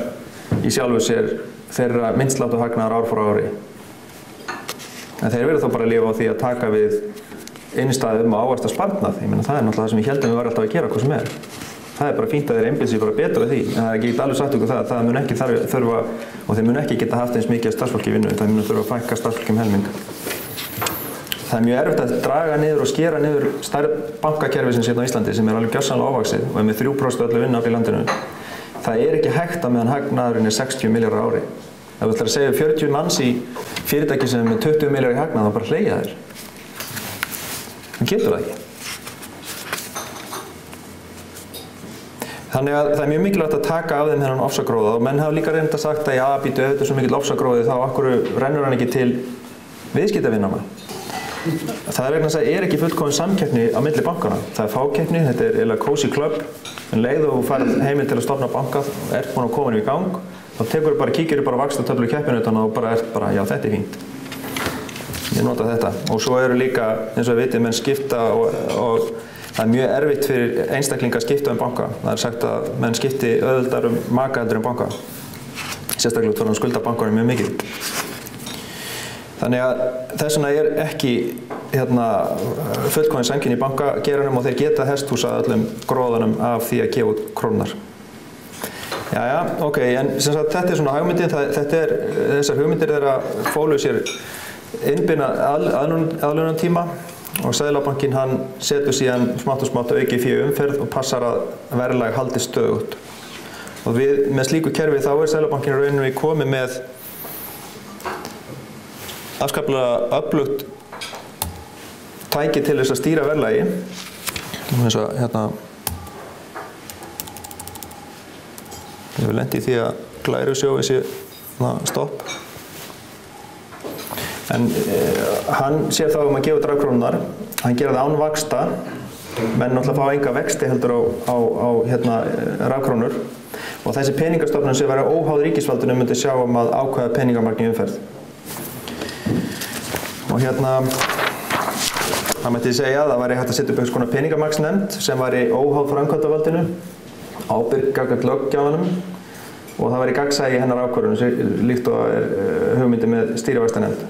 í sjálfu sér þeirra minnsláttu hagnaðar ár frá ári. En þeir verða þá bara að lifa á því að taka við innistæðum og ávaxta sparnað. Ég meina það er náttúrulega það sem við heldum við varum alltaf að gera hvað sem er. Það er bara fínt að þeir einbeita sig bara betur að því. En það er ekki alveg sagt okkur það mun ekki þurfa og þeir mun ekki geta haft eins mikið starfsfólki í vinnu. Það mun þurfa að fækka starfsfólki helming. Það er mjög erfitt að draga niður og skera niður stærð bankakerfisins hérna á Íslandi sem er alveg gjörsamlega ofvaxið og er með 3% öllu vinnuafli í landinu. Það er ekki hægt að meðan hagnaðurinn er 60 milljarðar á ári. Ef þú ætlar að segja 40 manns í fyrirtæki sem er með 20 milljarðar í hagnað þá bara hleyja þeir. Það getur það ekki. Þannig að það er mjög mikilvægt að taka af þeim þennan ofsagróða og menn hafa líka reynda sagt að já, býtu ef þetta er svo mikill ofsagróði þá okkur rennur hann ekki til viðskiptavinnanna. Það er vegna þess að það er ekki fullkomin samkeppni á milli bankana. Það er fákeppni, þetta er eiginlega cozy club, en leið og þú færð heimild til að stofna banka og ert búin að koma í gang, þá kíkir þú bara vaxtatöflu keppinautanna og bara ert bara, já þetta er fínt. Ég nota þetta. Og svo eru líka, eins og við vitið, menn skipta og það er mjög erfitt fyrir einstaklinga að skipta banka. Það er sagt að menn skipti auðveldar maka heldur banka. Sérstaklega út frá skulda bankanum mjög mikið. Þannig að þess vegna er ekki fullkomin samkeppni í bankageiranum og þeir geta hesthúsað öllum gróðanum af því að gefa út krónur. Jæja, ok, en sem sagt þetta er svona hugmyndin, þessar hugmyndir þeirra fólu sér innbyrna aðlögunartíma og Seðlabankinn hann setur síðan smátt og smátt auki fé umferð og passar að verðlag haldist stöðugt. Og með slíku kerfi þá er Seðlabankinn rauninni komið með afskaplega öflugt tæki til þess að stýra verðlagi. Eins og ég vil lenda í því að glærusjói sé stopp. En hann sér þá að gefa dragkrónunar, hann gera það án vaxta, menn náttúrulega fá enga vexti heldur á rafkrónur og þessi peningastofnun sem væri óháð ríkisvaldinu myndi sjá að ákveða peningamagn í umferð. Og það mætti segja að það væri hægt að setja upp einhvers konar peningamagnsnefnd sem væri óháð framkvæmdarvaldinu, ábyrg gagnvart löggjafanum og það væri gagnsæi í hennar ákvörðun líkt og hugmyndi með stýrivaxtanefnd.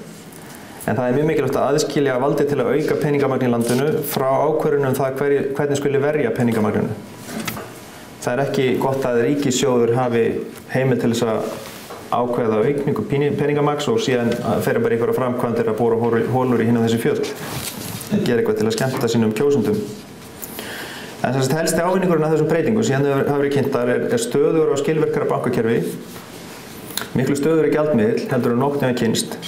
En það er mjög mikilvægt að aðskilja valdið til að auka peningamagn í landinu frá ákvörðunum það hvernig skuli verja peningamagninu. Það er ekki gott að ríkissjóður hafi heimild til þess að ákveða aukningu peningamagns og síðan fer bara einhverja framkvæmdir að bora hólur í hinn á þessi fjöll. Gera eitthvað til að skemmta sínum kjósendum. En þess að helsti ávinningurinn af þessum breytingum sem hafa verið kynntar er stöðugur og skilvirkara bankakerfi, miklu stöðugri gjaldmiðill heldur en nokkuð kynnst.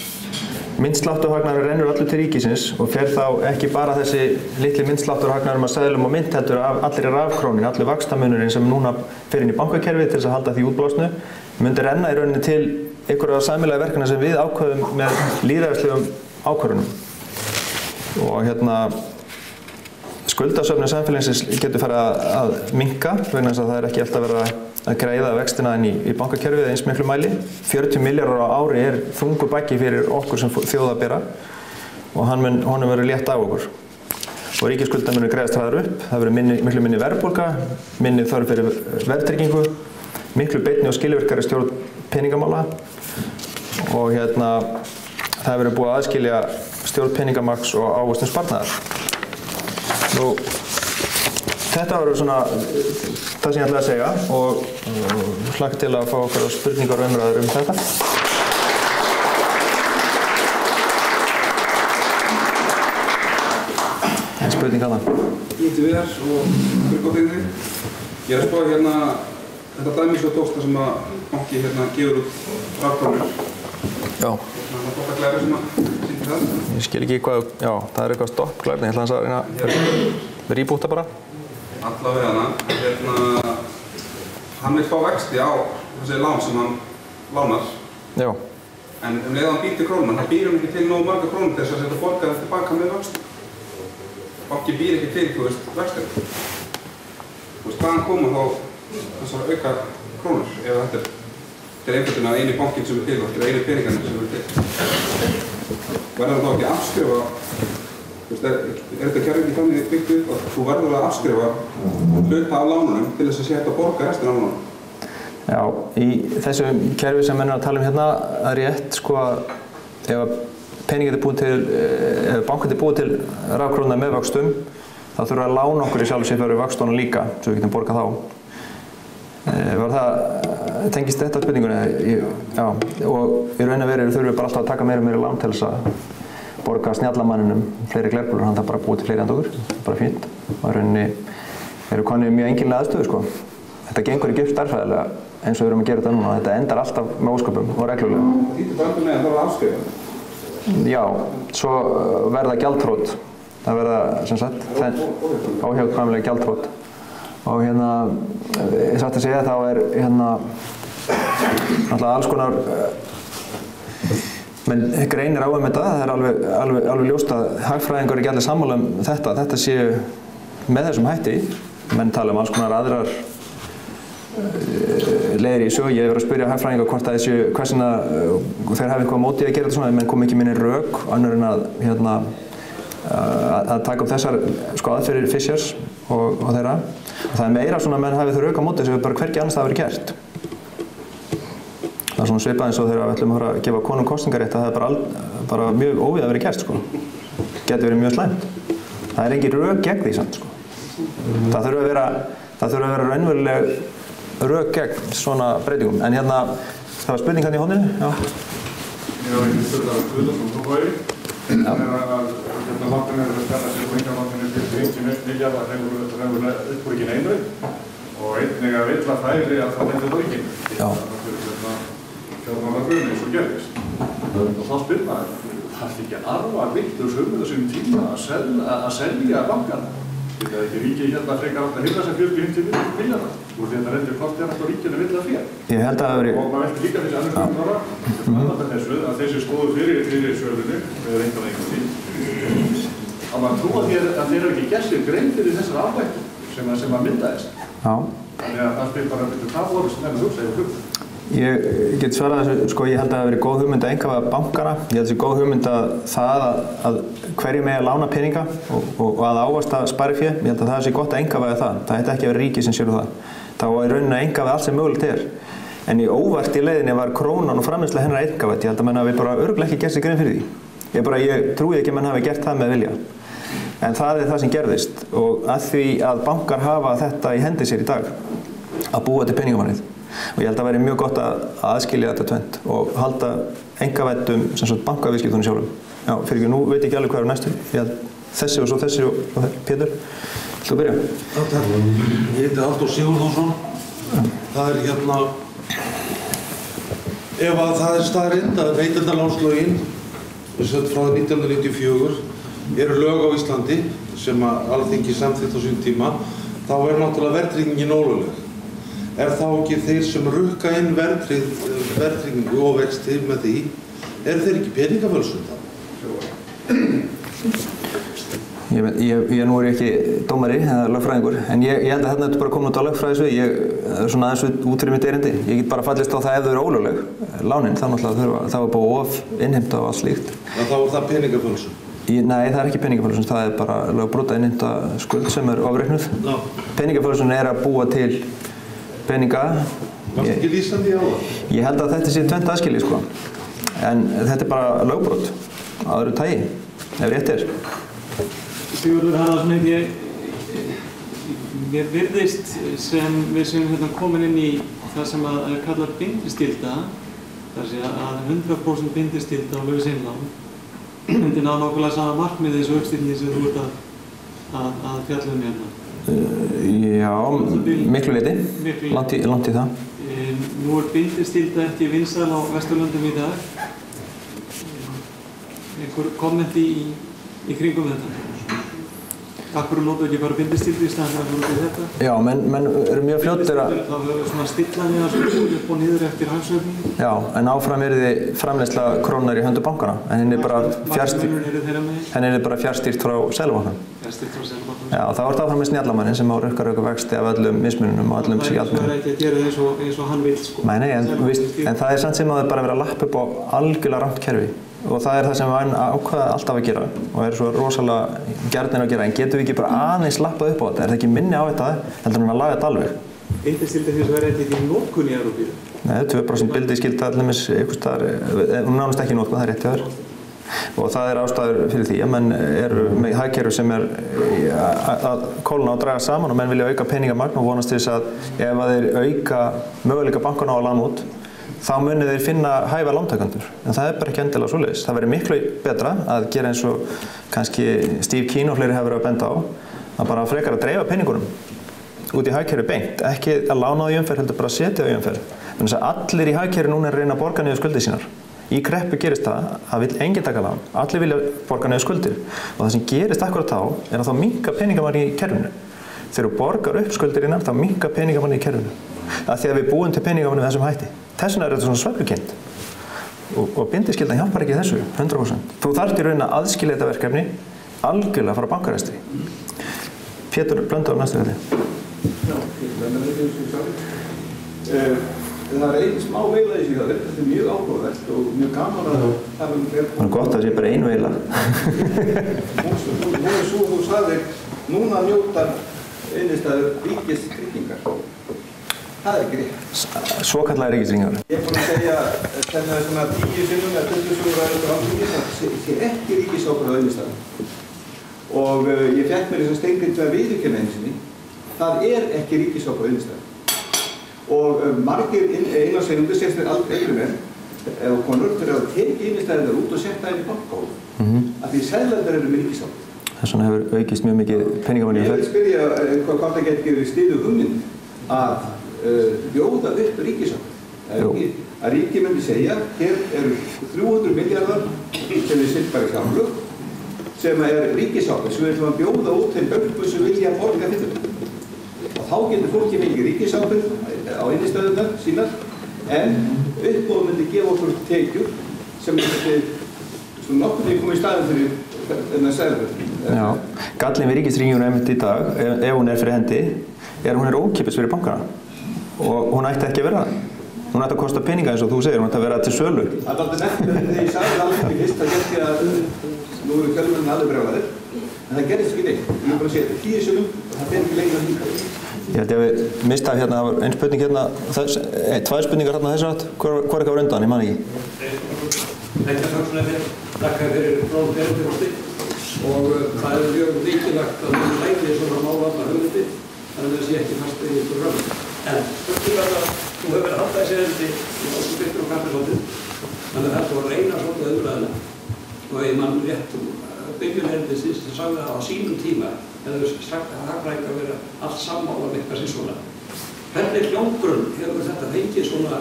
myntslátturhagnaður rennur allur til ríkisins og fer þá ekki bara þessi litli myntslátturhagnaður með seðlum og mynt heldur af allri rafkrónin, allur vaxtamunurinn sem núna fer inn í bankakerfið til þess að halda því útblásnu, myndi renna í rauninni til einhverja sameiginlega verkefna sem við ákveðum með lýðræðislegum ákvörðunum. Og skuldasöfnun samfélagsins getur farið að minnka vegna þess að það ekki alltaf verið að greiða vextina inn í bankakerfið eins miklu mæli. 40 milljarðar á ári þungur baggi fyrir okkur sem þjóð að bera og honum verður létt af okkur. Og ríkisskuldir munu greiðast hraðar upp, það verður miklu minni verðbólga, minni þörf fyrir verðtryggingu, miklu beinni og skilvirkari stjórn peningamála og það verður búið að aðskilja stjórn peningamagns og ávöxtun sparnaðar. Nú, þetta verður svona það sem ég ætlaði að segja og hlakka til að fá okkur spurningar og umræður þetta. En spurning hana. Ítti við þér og Byrgóttinni. Ég að spáði þetta dæmi svo tóksta sem að banki gefur út rafkrónur. Já. Það stoppaglæri sem að sýndi það. Ég skil ekki hvað, já, það eitthvað stoppglæri, ég ætla að reyna að rebúta bara. Allavega hann vill fá vexti á þessi lán sem hann lánar. Já. En leið hann býr til krónuna, það býr ekki til nógu marga krónur til þess að setja borga þetta tilbaka með vexti. Banki býr ekki til, vexti. Hvaðan koma þá þessar auka krónur ef þetta er einhvern veginn að eini bankinn sem til og þetta er eini peningarnir sem til. Verður þá ekki afskrifa, þetta kerfi ekki þannig byggt upp að þú verður að afskrifa hluta af lánunum til þess að sé hægt að borga restina af lánunum? Já, í þessu kerfi sem menn að tala hérna er rétt ef peningin búið til, ef bankinn búið til rafkrónuna með vöxtum þá þurfa að lána okkur í sjálfu sér fyrir vöxtunum líka svo við getum borgað þá. Var það tengist þetta spurningunni? Já, og í raun og veru þurfum við bara alltaf að taka meira og meira lán til þess að borga snjallamanninum fleiri glerbúlur, hann það bara búið til fleiri handa okkur, bara fínt. Og í rauninni eru konið mjög einkennilega aðstöðu Þetta gengur ekki upp stærðfræðilega eins og við erum að gera þetta núna, þetta endar alltaf með ósköpum og reglulega. Það þýttir bara með að það var afskrifað? Já, svo verða gjaldþrot. Það verða, sem sagt, óhjákvæmilega gjaldþrot. Og satt að segja þá náttúrulega alls konar menn greinir á þetta, það er alveg ljóst að hagfræðingar ekki allir sammála þetta séu með þessum hætti. Menn tala alls konar aðrar leiðir í sögu. Ég hef verið að spyrja hagfræðingar hvort það séu hversina þeir hafi eitthvað á móti að gera þetta svona, menn kom ekki minni rök önnur en að taka upp þessar aðferðir Fishers og þeirra. Og það er meira svona að menn hafi þau rök á móti sem bara hvergi annars það hafi verið gert. Það er svona svipað eins og þegar við ætlum að fara að gefa konum kosningarétt að það er bara mjög óvíð að verið gert Geti verið mjög slæmt. Það er engin rök gegn því samt Það þurfa að vera raunveruleg rök gegn svona breytingum. En það var spurning í hóndinu. Já. Ég var ekki spurðað að Guðlason Tókvæði. Það að landinu að stella sér og engalandinu til 50 milljarðar raunverulega uppbúrikinn einu og einnig að vill að færi að það myndi borginn. Það fjármálagrunni eins og gerðist. Og þá spyr maður, það er ekki arfa vittur sögum þessum tíma að selja bankana. Þetta ekki ríkið frekar átt að hilla sem 40-50 milljarðar. Og þetta reyndir hvort alltaf ríkinu vill að því. Ég held að það veri... Og maður velti líka þessi annars spurningar þetta þessu að þessi stóðu fyrir sölunni með einhvern tíð. Að maður trúa því að þeir eru ekki gert sér grein fyrir þessar aflæktum sem að myndaðist. Já. Þannig að það spyr bara hvað voru sem nefnir hugsa yfir hugsa. Ég get svarað þessu, ég held að það hafi verið góð hugmynd að einkavæða bankana. Ég held að það sé góð hugmynd að hverju megi að lána peninga og að ávaxta sparifé. Ég held að það sé gott að einkavæða það. Það ætti ekki að vera ríkið sem sér það. Það var í rauninni að einkavæða allt sem mögulegt er. En í óvart í leiðinni var krónan og framleiðsla hennar einkavætt. Ég held að menn hafi bara örugglega ekki gert sér grein fyrir því. Ég trúi ekki að menn hafi gert það með vilja. En það er það sem gerðist og að því að bankar hafa þetta í hendi sér í dag að búa til peningamálið. Og ég held að það væri mjög gott að aðskilja þetta tvennt og halda einkavæddum bankaviðskiptunum sjálfum. Já, fyrir ekki, nú veit ég ekki alveg hvað er næstu. Ég held þessi og svo þessi og Pétur. Viltu að byrja? Takk. Ég heiti Halldór Sigurðsson. Það er ef að það er staðreynd að neytendalánslögin frá 1994, eru lög á Íslandi sem að Alþingi samþykkt á sínum tíma, þá náttúrulega verðtryggingin ólögleg. Þá ekki þeir sem rukka inn verðtryggingu og vexti með því, þeir ekki peningafölsun þá? Nú er ég ekki dómari eða lögfræðingur, en ég held að þetta er bara komin út á lögfræðisvið. Það er svona aðeins út fyrir mitt erindi. Ég get bara fallist á það ef þau eru ólögleg. Lánin, það var bara of innheimta og allt slíkt. Þá er það peningafölsun? Nei, það er ekki peningafölsun, það er bara lögbrot að innheimta skuld sem er ofreiknuð. Peningafölsun er að búa til peninga. Varstu ekki lýsandi á það? Ég held að þetta sé tvennt aðskilið, sko. En þetta er bara lögbrot á öðru tagi, ef rétt er. Sigurður Haraldsson, mér virðist sem við séum hérna komin inn í það sem að kallar bindiskylda, þar sé að 100% bindiskylda á lauseinnlán myndi ná nákvæmlega sama markmið þessu uppstillingi sem þú ert að fjalla hérna. Já, miklu leyti, langt í það. Nú er bindiskylda ekki vinsæl á Vesturlöndum í dag. Einhver kommenti í kringum þetta? Akkur notu ekki bara bindiskyldu í staðan að notu þetta? Já, menn eru mjög fljóttir að... Það verður svona stillanir að svona upp og niður eftir hagsveiflunni. Já, en áfram yrði framleiðsla krónur í höndu bankana, en henni er bara fjárstýrt frá Seðlabankanum. Fjárstýrt frá Seðlabankanum. Já, þá er það áfram með snjallamannin sem á rukkar vexti af öllum mismununum og öllum gjaldmiðlum. Það er ekki að gera það eins og hann vill, sko. Nei, en það er samt sem að það bara vera að lappa upp á algjörlega rangt kerfi. Og það er það sem við ákveða alltaf að gera og er svo rosalega gjarnir að gera, en getum við ekki bara aðeins lappað upp á þetta? Er það ekki minni á þetta heldur en að laga þetta alveg? Bindiskylda hins vegar ekki í notkun í Evrópu? Nei, 2% bindiskylda allir einhvers staðar, hún nánast ekki í notkun, það er rétt hjá þér. Og það er ástæður fyrir því að menn eru með hagkerfi sem er að kólna og draga saman og menn vilja auka peningamagn og vonast til þess að ef að þeir auka möguleika bankana á að lána út, þá muni þeir finna hæfa lántakendur. En það er bara ekki endilega svoleiðis. Það verður miklu betra að gera eins og kannski Steve Keen og fleiri hefur verið að benda á, að bara frekar að dreifa peningunum út í hagkerfi beint, ekki að lána það í umferð, heldur bara að setja það í umferð. Þannig að allir í hagkerfi núna er að reyna að borga niður skuldir sínar. Í kreppu gerist það að vill enginn taka lán, allir vilja borga niður skuldir. Og það sem gerist akkurat þá er að þá minnka peningamagn í kerfinu. Þegar þú borgar upp skuldir innan, þá minnka peningamagn í kerfinu. Að því að við búum til peningamagn með þessum hætti. Þess vegna er þetta svona sveiflukennt. Og bindiskyldan hjálpar ekki þessu, 100%. Þú þarft í raun að aðskilja þetta verkefni algjörlega frá bankarekstri. Pétur Blöndal næstu þetta. Það er einn smá veila í sig það, þetta er mjög áhugavert og mjög gaman að það er gott að það sé bara ein veila. Hún er svo, þú sagði, núna njótar innistæður ríkistryggingar. Það er ekki rétt. Svokallaðar ríkistryggingar. Ég er búinn að segja þennan svona 10 sinnum eða 20 sinnum ræður á Alþingi, það sé ekki ríkisábyrgð á innistæðum. Og ég fékk mér þess að Steingrímur að viðurkenna einu sinni, það er ekki ríkisábyrgð á innistæðum. Og margir innlánseigendur, sérstaklega aldrei eldri menn og konur, fyrir að teki innistæðurnar út og setja inn í bankahólf. Af því seðlarnir eru með ríkisábyrgð. Þess vegna hefur aukist mjög mikið peningamagn í umferð. Ég vil spyrja hvað það getur stiðuð hugmynd að bjóða upp ríkisábyrgð. Að ríkið myndi segja, hér eru 300 milljarðar sem við sitt bara í fjárlög, sem er ríkisábyrgð, sem við ætlum að bjóða út til bönkum sem vilja borga fyrir. Og þá getur fólki fengið ríkisábyrgð á innistæðurnar sínar, en uppboð myndi gefa okkur tekjur sem myndi svona nokkuð því komið í staðinn fyrir þennan seðlarverð. Já, gallinn við ríkistryggingunni einmitt í dag, ef hún er fyrir hendi, hún er ókeypis fyrir bankana. Og hún ætti ekki að vera það. Hún ætti að kosta peninga eins og þú segir, hún ætti að vera til sölu. Það er aldrei nefnt þegar ég sagði alveg ekki fyrst, það gerst ég að nú eru fjölmennin alveg brjálaðir, en það gerist ekki neitt. Ég er bara að segja þetta 10 sinnum, það fer ekki lengra hingað. Ég held ég að við mistað hérna, það var ein spurning hérna, tvær spurningar hérna þessu átt, hvað er ekki á undan, ég man ekki. Þakka fyrir prófum og það er mjög mikilvægt að þú lækir svona málarna hugmyndi, þannig að það sé ekki fast í ykkur röfn. En spurningarna, þú hefur verið haldið þessi erindi í Óskubittur og Kaffisóttin, þannig að þetta var reyna svolítið umræðina og ég mann rétt byggjumherndið sem sagði það á sínum tíma hefur sagt að hagfræðingar að vera allt sammála með eitthvað sem svona. Hvernig hljómgrunn hefur þetta fengið svona,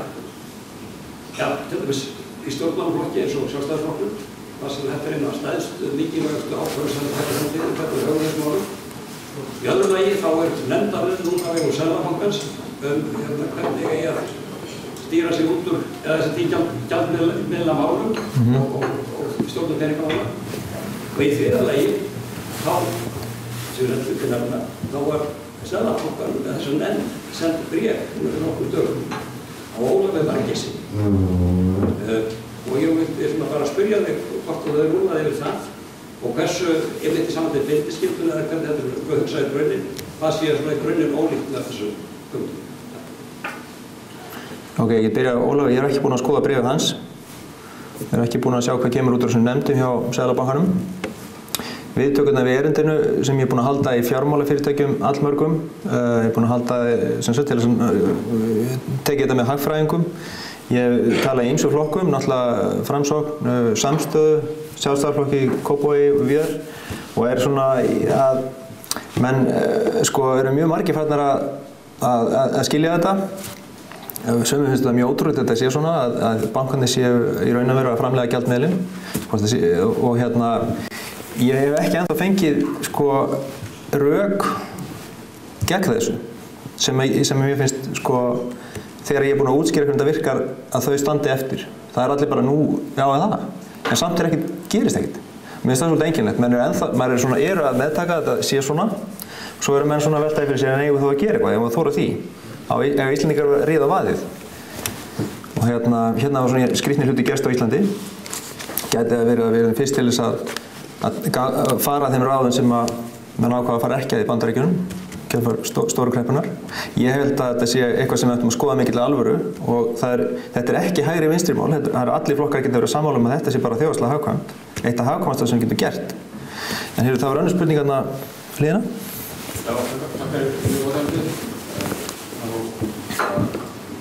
ja, til dæmis í stjórnmálaflokki eins og Sjálfstæðisflokknum þar sem þetta er einn af stærstu mikilvægustu ákvörðum sem þetta er fyrir hvernig höfðismálum. Í öðru lagi þá nefndarinn núna vegum Seðlabankans hvernig eigi að stýra sig út úr þessi 10 gjaldmiðla málum og stjórna peningamála. Og í þriðja lagi þá, sem við ekki nefna, þá var Seðlabankan með þessu nefnd sendi bréf fyrir nokkur dögum á Ólafi Margeirssyni. Og ég vildi svona bara spyrja þig hvort þú hefur rúlað yfir það og hversu, ef þetta er saman til bindiskyldun eða hvernig þetta er hugsað í grunninn, hvað sé svona í grunninn ólíkt með þessu punktum? Ok, ég byrja á Ólafi, ég ekki búinn að skoða bréfið hans. Ég ekki búinn að sjá hvað kemur út úr þessum nefndum hjá Seðlabankanum. Viðtökurnar við erindinu sem ég búinn að halda í fjármálafyrirtækjum allmörgum. Ég búinn að halda sem sagt til að tekið þetta með hagfræðingum. Ég tala í ýmsum flokkum, náttúrulega Framsókn, Samstöðu, Sjálfstæðisflokki, Kópavogi og víðar og svona að menn sko eru mjög margir farnir að skilja þetta. Sumum finnst þetta mjög ótrúlegt að þetta sé svona að bankarnir séu í raun og veru að framleiða gjaldmiðilinn og ég hef ekki ennþá fengið sko rök gegn þessu sem mér finnst sko þegar ég er búinn að útskýra hvernig þetta virkar að þau standi eftir. Það er allir bara nú, já eða það. En samt gerist ekkert. Mér finnst það svolítið einkennilegt. Maður eru að meðtaka að þetta sé svona og svo eru menn svona að velta fyrir sér en eigum þú að gera eitthvað, eigum þú að þóra því. Ef Íslendingar ríða vaðið. Og hérna var svona skrýtnir hluti gerst á Íslandi. Gæti að verið að við erum fyrst til þess að fara þeim ráðum sem að menn ákvaða að fara ekki að í Bandaríkjunum. Kjölfar stóru kreppunar. Ég held að þetta sé eitthvað sem við ættum að skoða mikilli alvöru og þetta er ekki hægri vinstri mál. Það eru allir flokkar geta verið sammála að þetta sé bara þjóðhagslega hagkvæmt. Eitt af hagkvæmasta sem getur gert. En það var önnur spurning þarna hliðina. Já, takk fyrir.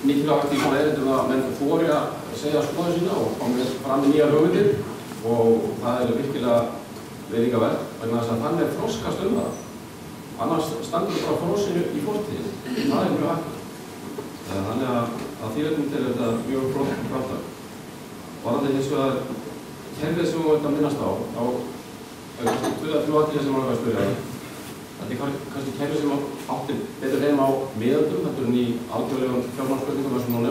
Mikilvægt í svona erindum að menn þori að segja skoðun sína og koma fram með nýjar hugmyndir og það er virkilega virðingarvert vegna þess að þannig þroskast það. Annars standur bara frosinu í fortíðinni. Það er mjög hægt. Þannig að því veitum til þetta mjög flott framtak. Varðandi hins vegar kerfið sem við ætlum að minnast á, þá er kannski 2-3 atriði sem maður að spyrja. Þetta er kannski kerfið sem átti betur heima á miðöldum, þetta í alþjóðlegum fjármálaspurningum sem hún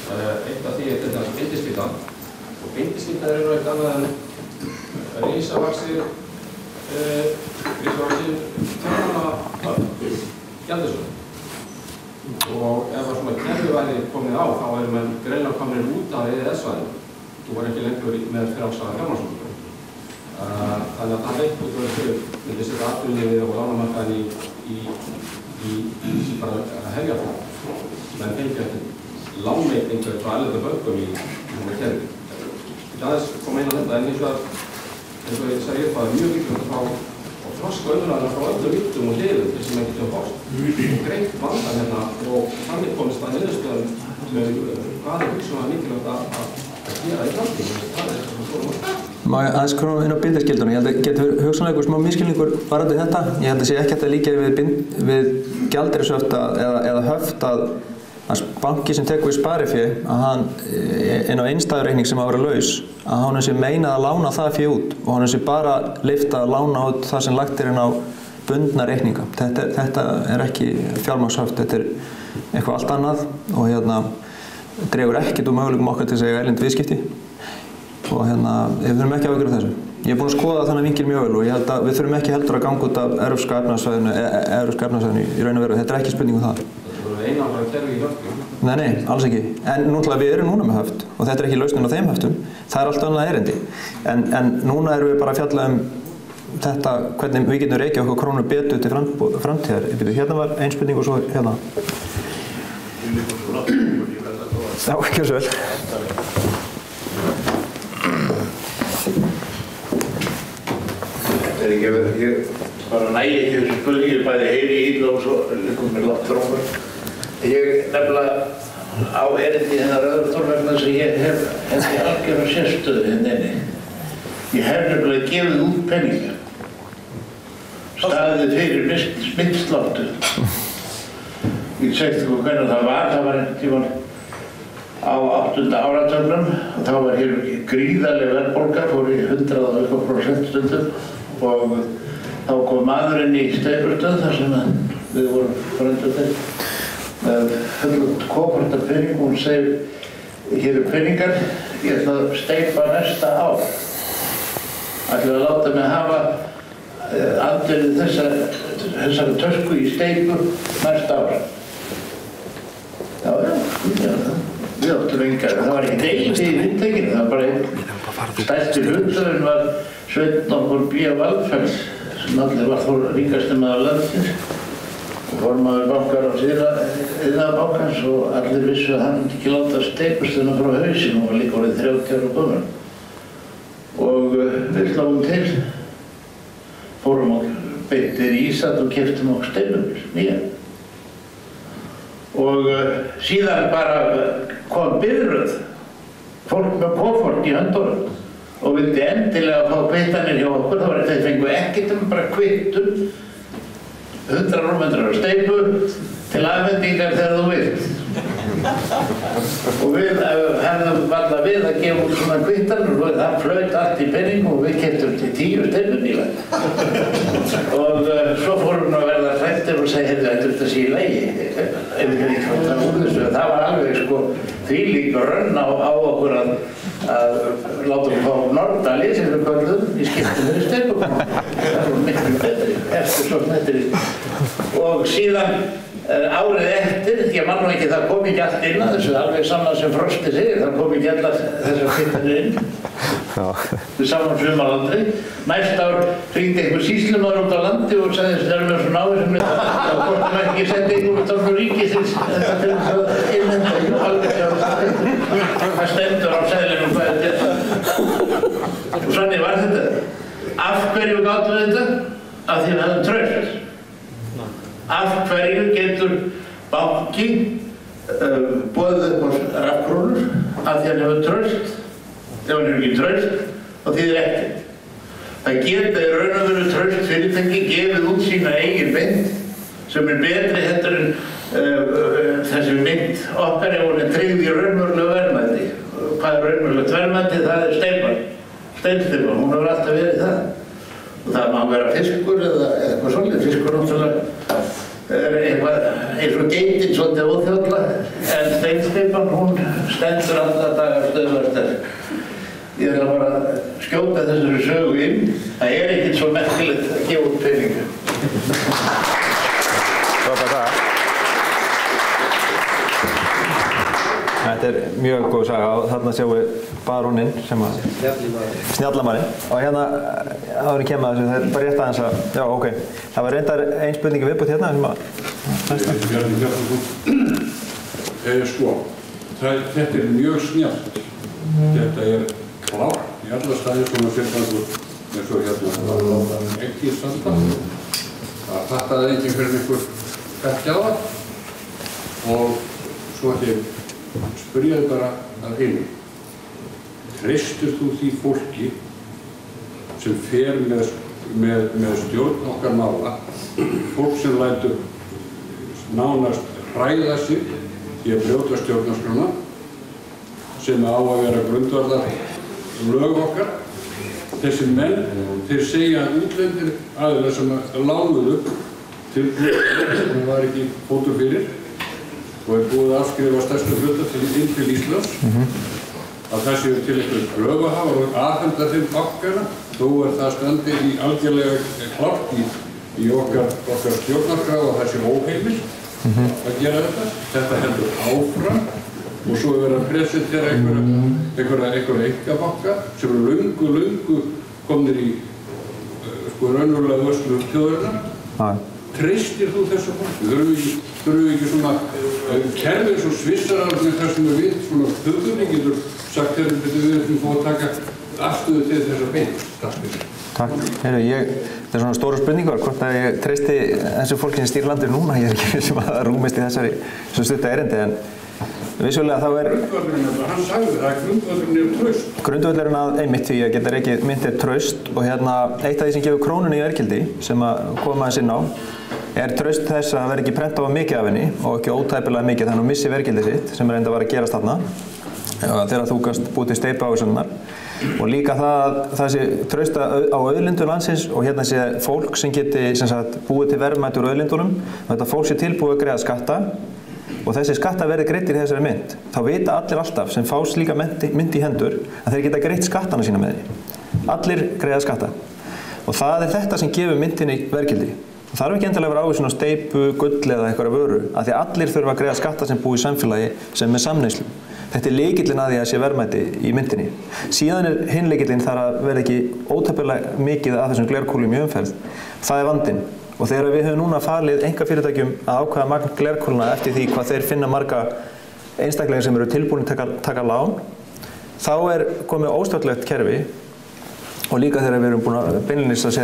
Eitt af því er þetta bindiskylda. Og bindiskylda er eitt annað en risavaxin fjármálahöfn, og ef svona kerfi væri komið á, þá erum menn greinilega komnir út af EES-svæðinu. Þú var ekki lengur með frjálsa fjármálsfólk. Þannig að það veit út af þessu myndi setja atvinnulífið og lánamarkaðinn í bara að hefja það. Menn fengi eftir lánveitingar frá erlendum bönkum í svona kerfi. Það kom inn á þetta, en eins og ég segi upp að það er mjög mikilvægt að fá og þroska umræðuna frá öllum vítum og hliðum til sem ekki til að fást. Og greint vandan hérna og þannig komist að niðurstöðum með hvað er hugsanlega mikilvægt að gera í framtíðinni. Það er svona stóra mál. Má ég aðeins koma inn á bindiskilduna? Ég held að getur hugsanlega einhver smá misskilningur varðandi þetta. Ég held að sé ekki hægt að líka við gjaldeyrishöft eða höft að banki sem tekur við sparifé, að hann inn á einstæðureikning sem að vera laus, að hann sé meinað að lána það fé út og hann sé bara leyft að lána út það sem lagt er inn á bundna reikninga. Þetta er ekki fjármagnshöft, þetta er eitthvað allt annað og dregur ekkert úr möguleikum okkar til að eiga erlend viðskipti og við þurfum ekki að áhyggjur af þessu. Ég er búinn að skoða þannig vinkil mjög vel og ég held að við þurfum ekki heldur að ganga út af evrópska efnahagssvæðinu í raun og veru. Þetta er ekki spurning um það. Einangra kerfi í höftum? Nei, alls ekki. En náttúrulega við erum núna með höft og þetta er ekki lausnin á þeim höftum. Það er allt annað erindi. En núna erum við bara að fjalla þetta, hvernig við getum rekið okkur krónu betur til framtíðar. Hérna var ein spurning og svo hérna. Já, ekki svo vel. Ég bara nægi ekki þessu spurningi, bæði heyri illa og svo liggur mér látt þrómur. Ég nefnilega á erindi hennar Röðurþór vegna þess að ég hef henni algjörða sérstöðu henni. Ég hef nefnilega gefið út peninga. Staðið fyrir myndsláttu. Ég segi þú hvernig það var einhvern tímann á 8. áratugnum. Þá var hér gríðarleg verðbólga, fór í 100% stundum og þá kom maðurinn í Steypustöð þar sem við vorum frændur með fullur koparta pening. Hún segir, hér peningar, ég ætla að steypa næsta ár. Ætla að láta mig hafa andverið þessari tösku í steypu næsta ár. Já, við áttum engar, það var ekkert eitt í fyrirtækinu, það var bara einn. Stærsti hluturinn var Sveinn okkur B. Valfells, sem allir var þó ríkasti maður landsins og formaður bankar á Iðnaðarbankans og allir vissu að hann myndi ekki láta Steypustöðina frá hausinn, hún var líka orðið 30 ára gömul. Og við sláum til, fórum og beittir í Ísland og keyptum okkur steypubíl, nýja. Og síðan bara kom bifröð, fólk með kofort í höndunum og vildi endilega fá kvittanir hjá okkur. Það var þeir fengu ekkert bara kvittum, 100 rúmmetrar steypu til afhendingar þegar þú vilt. Og við hefðum varla við að gefa út svona kvittanir og það flaut allt í penning og við keyptum til 10 steypubíla. Og svo fórum við að verða hræddir og segja, heyrðu, þetta sé í lagi. Það var alveg sko þvílík rönn á okkur að láta okkur fá Norðdali sem við köllum í skiptum fyrir steypubíla. Það var miklu betri, eftir svo betri. Og síðan árið eftir, ég man nú ekki, það kom ekki allt inn að þessu, alveg saman sem Frosti segir, það kom ekki allar þessar kvittanir inn. Við saman sumarlandri. Næst ár hringdi einhver sýslumaður út á landi og sagði þessi, það er með svo náður sem þetta, og hvort það ekki sendi einhver út á ríkisins, þetta til þess að innhenda í alveg það stendur á seðlinum hvað er þetta. Og þannig var þetta. Af hverju gátum við þetta? Af því við hefðum traust. Af hverju getur banki boðið upp á rafkrónur? Af því hann hefur traust. Ef hann hefur ekki traust, þá þýðir ekkert. Það geta í raun og veru traust fyrirtæki gefið út sína eigin mynd sem er betri heldur en þessi mynd okkar ef hún er tryggð í raunverulega verðmæti. Hvað er raunverulegt verðmæti? Það er steypan, steinsteypan, hún hefur alltaf verið það. Og það má vera fiskur eða eitthvað svolítið. Fiskur náttúrulega er eitthvað eins og geitin svolítið óþjóðla, en steinsteypan hún stendur alla dagar stöðvarsterk. Ég ætla bara að skjóta þessari sögu inn. Það er ekkert svo merkilegt að gefa út peninga. Þetta er mjög góð saga og þarna sjáum við baróninn sem að Snjallamarinn og hérna áður en kemur þessu, það er bara rétt aðeins að, já ok, það var reyndar ein spurningi viðbútt hérna sem að Sko, þetta er mjög snjallt. Þetta er klárt í alla staði svona fyrirtækur eins og hérna ekki standa. Það fattaði enginn fyrir einhver ekki á það og svo ekki spyrjaði bara að einu. Treystir þú því fólki sem fer með stjórn okkar mála, fólk sem lætur nánast hræða sig í að brjóta stjórnarskrána sem á að vera grundvallar lög okkar. Þessi menn, þeir segja að útlendir aðilar sem lánuðu til sem var ekki fótur fyrir og er búið að afskrifa stærsta hluta inn til Íslands, að það séu til einhverjum kröfuhafar og afhenda þeim bankana, þó er það standi í algjörlega klárt í okkar stjórnarskrá og það sé óheimilt að gera þetta. Þetta heldur áfram og svo er verið að presentera einhverja einkabanka sem eru löngu komnir í raunverulega vörslu þjóðarinnar. Treystir þú þessu fólki? Þurfum við ekki svona kerfið svo svissararnir þar sem við svona þjóðunni getur sagt þegar við ætlum að taka afstöðu til þessa beint. Takk fyrir. Takk. Þetta er svona stóra spurningar hvort að ég treysti þessu fólki sem stýr landið núna. Ég er ekki viss að það rúmist í þessu stutta erindi en vissulega þá er Hann sagði það að grundvöllurinn er traust. Grundvöllurinn að einmitt því að geta ekki mynt er traust og hérna eitt af því sem gefur krónunni í verðgildi sem að koma aðeins inn á er traust þess að það verði ekki prentað of mikið af henni og ekki ótæpilega mikið þannig að hún missi verðgildi sitt sem reynda var að gerast þarna þegar þú gast búið til steypuávísanirnar og líka það sé trausta á auðlindum landsins og hérna sé fólk sem geti búið til verðmæti úr auðlindunum og þetta fólk sé tilbúið að greiða skatta og þessi skatta verði greiddir í þessari mynt. Þá vita allir alltaf sem fá slíka mynt í hendur að þeir geta greitt skattana sína með því. Allir greiða skatta og það þetta sem gefur myntinni verðgildi. Það þarf ekki endilega að vera ávísun á steypu, gull eða eitthvað vöru af því allir þurfa að greiða skatta sem búi í samfélagi sem með samneyslu. Þetta lykillinn að því að sé verðmæti í myntinni. Síðan hinn lykillinn þar að verða ekki ótaplega mikið af þessum glerkúlum í umferð. Það vandinn. Og þegar við höfum núna falið einkafyrirtækjum að ákveða magn glerkúluna eftir því hvað þeir finna marga einstaklingar sem eru tilbúin að taka lán, þá komið óstjórnlegt kerfi og líka þegar við erum búin að beinlínis að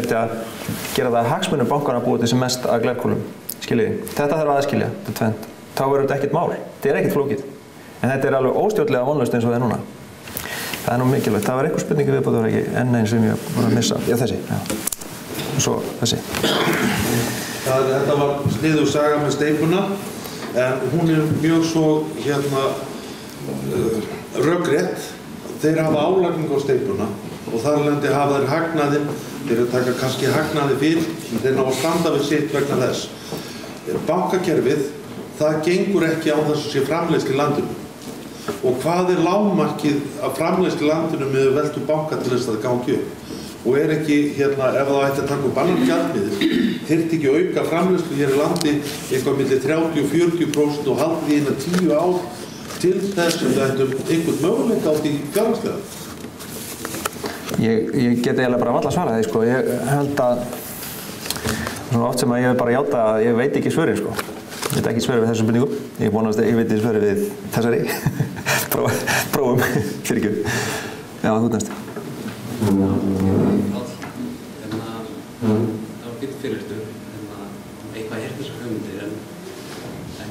gera það hagsmunum bankana að búa til sem mest af glerkúlum. Skiljiði. Þetta þarf að aðskilja, þetta tvennt. Þá verður þetta ekkert mál. Þetta ekkert flókið. En þetta alveg óstjórnlega vonlaust eins og það núna. Það nú mikilvægt. Það var eitthvað spurningi viðbót, það var ekki enn einn sem ég var að missa. Já, þessi. Já. Og svo þessi. Þetta var sniðug saga með steypuna, en hún mjög svo rökrétt. Þeir hafa álagning á steypuna og þar af leiðandi hafa þeir hagnaðinn, þeir taka kannski hagnaði fyrir, en þeir ná að standa við sitt vegna þess. Bankakerfið, það gengur ekki á þess að sé framleiðslu í landinu. Og hvað lágmarkið af framleiðslu í landinu með veltu banka til þess að það gangi upp? Og ekki, ef það ætti að taka upp annan gjaldmiðil, þyrfti ekki auka framleiðslu hér í landi eitthvað milli 30–40% og haldi því innan 10 ár til þess að það ættum einhvern möguleika á því fjárhagslega? Ég get eiginlega bara varla svarað því, sko. Ég held að svona oft sem að ég hef bara játa að ég veit ekki svörin, sko. Ég veit ekki svörin við þessum spurningum. Ég vonast að ég veit svörin við þessari. Prófum, fyrirgjöf. Já, þú næst. Það var býtt fyrirstu, eitthvað heyrði þessar hugmyndir, en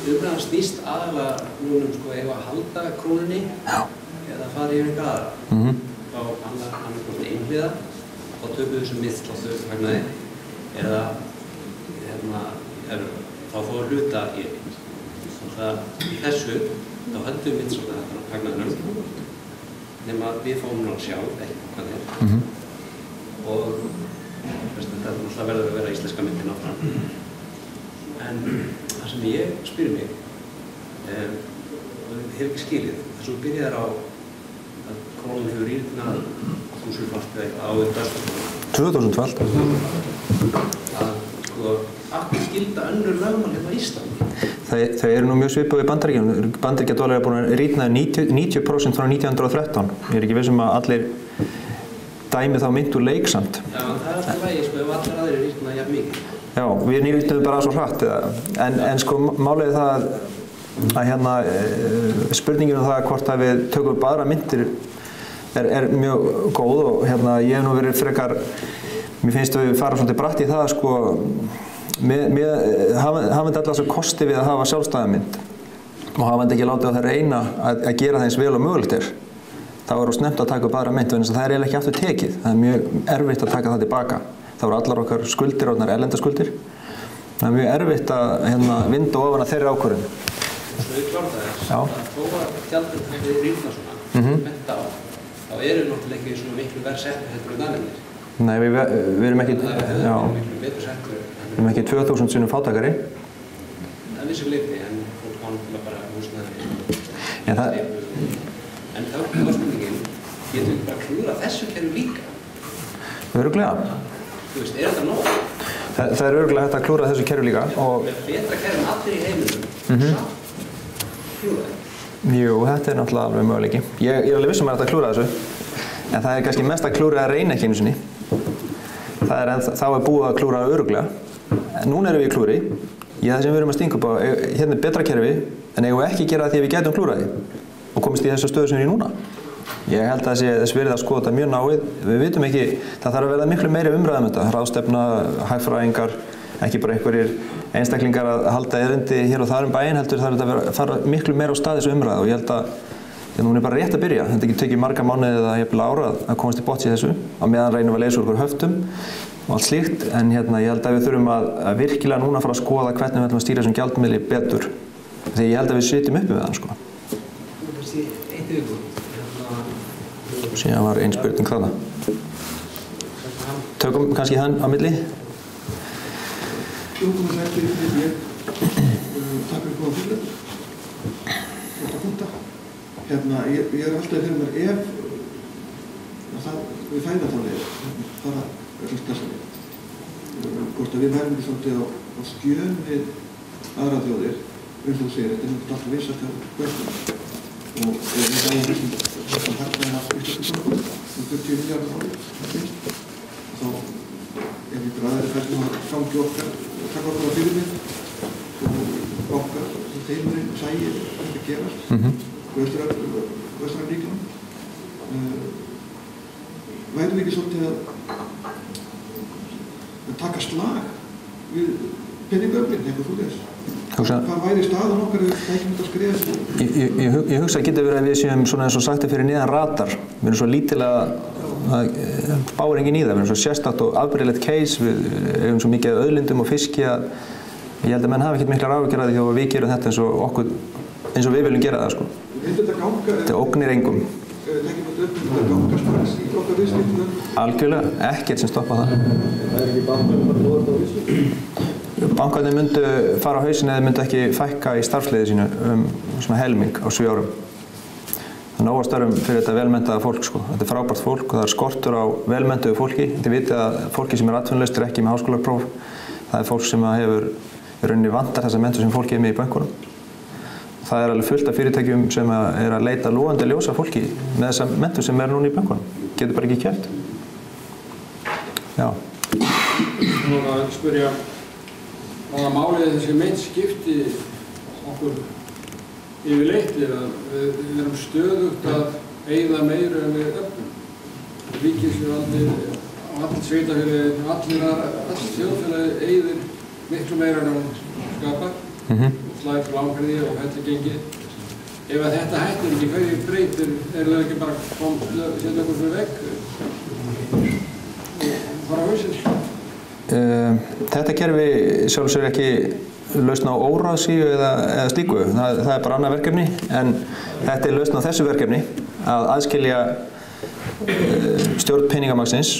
umræðan snýst aðalega núna ef að halda krónunni eða fara yfir eitthvað aðra. Þá annarkvæmt einhliða og tökum þessu miðslátt hagnaði eða þá fá að hluta í þessu þá höldum við miðslátt hagnaðinum nema við fáum náttúrulega sjálf ekki hvað og þetta náttúrulega verður að vera íslenska myndin áfram. En það sem ég spyr mig hef ekki skilið þess að þú byrjar á að krónan hefur rýrnað 1000-falt eða eitthvað á döðstofnum. 2000-falt. Að skilda önnur lögmál hérna á Íslandi? Þau eru nú mjög svipuð í Bandaríkjunum. Bandaríkjadólar er búin að rýrna 90% frá 1913. Ég er ekki viss að allir dæmi þá mynd úr leik samt. Já, það alltaf lægi, ef allir aðrir rýrna jafn mikið. Já, við nýrýttum bara svo hratt. En sko málið það að spurningin það hvort að við tökum upp aðra myndir er mjög góð og ég hef nú verið frekar, mér finnst að við fara svolítið bratt í það sko, hafandi allar svo kosti við að hafa sjálfstæðamynd og hafandi ekki látið á það reyna að gera það eins vel og mögulegt er. Það var snemmt að taka upp aðra mynd, en það eiginlega ekki aftur tekið. Það mjög erfitt að taka það tilbaka. Það voru allar okkar skuldir orðnar erlendaskuldir. Það mjög erfitt að vinda ofan að þeirri ákvörðun. Svo við klárum það að þó að gjaldið hefði rýrnað svona, menta á, þá eru náttúrulega ekki svona miklu verð settur heldur en aðeinir. Nei, við erum ekki, við erum ekki 2000 sinnum fátækari. Það er vissu leiti, en fólk má náttúrulega bara húsnæði. En þá var spurningin, getum við bara klúra þessu kerfi líka? Örugglega. Þú veist, þetta nóg? Það er örugglega hægt að klúra þessu kerfi líka. Með betra kerfi en allir í heiminum, klúra þetta? Jú, þetta er náttúrulega alveg möguleiki. Ég er alveg viss að þetta klúra þessu, en það er kannski mest að klúra að reyna ekki einu sinni. Þá er búið að klúra örugglega. En núna erum við í klúri. Það sem við erum að stinga upp á, hérna er betra kerfi, en eigum við ekki gera það því að við gætum klúra því og komist í þessu stöðu sem við erum í núna. Ég held að það sé þess verið að skoða þetta mjög náið. Við vitum ekki, það þarf að verða miklu meiri umræða um þetta. Ráðstefna, hagfræðingar, ekki bara einhverjir einstaklingar að halda erindi hér og þar bæinn, heldur þarf þetta að fara miklu meira á stað þessu umræðu og ég held að hún er bara rétt að byrja. Þetta ekki tekið marga mánuði eða jafnvel ára að komast í botns í þessu. Á meðan reynum við að leysa úr okkur höftum og allt slíkt, en ég held að við þurfum að virkilega núna fara að skoða hvernig við ætlum að stýra þessum gjaldmiðli betur. Því ég held að við sitjum uppi með það, sko. Ég í ykkur. Síðan var ein spurning þarna. Tökum kannski hann á milli. Jókum að þetta ég takk fyrir góða fyrir þetta punkta. Ég alltaf fyrir mér ef við fæðatálega það var öllum stærðslega. Hvort að við værum ekki svolítið á skjön við aðra þjóðir, þú segir, þetta er alltaf vissast af börnum. Og við ræðum þessum harnaðin af Íslandsfjörnum, 40 miljardur ári, þá einhver aðeins fæstum að gangi okkar, taka okkar á fyrirmynd og okkar, þeimurinn, sægir, þetta gerast, vestræn ríkjum. Værum við ekki svolítið að taka slag við penningöflin, eitthvað þú þess? Hvað væri staðan okkar ef það ekki myndi að skrifa? Ég hugsa að getur verið að við séum svona eins og sagt fyrir neðan radar. Við erum svo lítilega, báir enginn í það, við erum svo sérstakt og afbrigðilegt case, við erum svo mikið af auðlindum og fiski að ég held að menn hafi ekkert miklar áhyggjur af því þegar við gerum þetta eins og við viljum gera það, sko. Þetta ógnir engum. Algjörlega, ekkert sem stoppa það. Það ekki bankarnir bara búið á vísu? Bankarnir myndu fara á hausinn eða myndu ekki fækka í starfsliði sínu svona helming á 7 árum. Það er nóg að störfum fyrir þetta velmenntaða fólk, sko. Þetta er frábært fólk og það er skortur á velmenntuðu fólki. Þið vitið að fólki sem er atvinnulaust er ekki með háskólapróf. Það er fólk sem hefur í rauninni vantar þessa menntun sem fólki er með í bönkunum. Það er alveg fullt af fyrirtækjum sem er að leita logandi ljósa fólki með þessa menntun sem er núna í bönkunum. Getur bara ekki kæft. Já. Nú að spyrja, hvaða málið þessi meint skipti okkur yfirleitt er að við erum stöðugt að eyða meiru en við öfnum. Ríkisvaldið, allt sveitarfélagið, allt þjóðfélagið eyðir miklu meira en hún skapar. Slæðir til ángriði og heldur gengi. Ef að þetta hættir ekki, hverju breytir, það ekki bara setja okkur fyrir vegg og fara á hausinn? Þetta kerfi sjálfsögur ekki lausn á óráðsíu eða slíku. Það er bara annað verkefni, en þetta er lausn á þessu verkefni að aðskilja stjórn peningamagnsins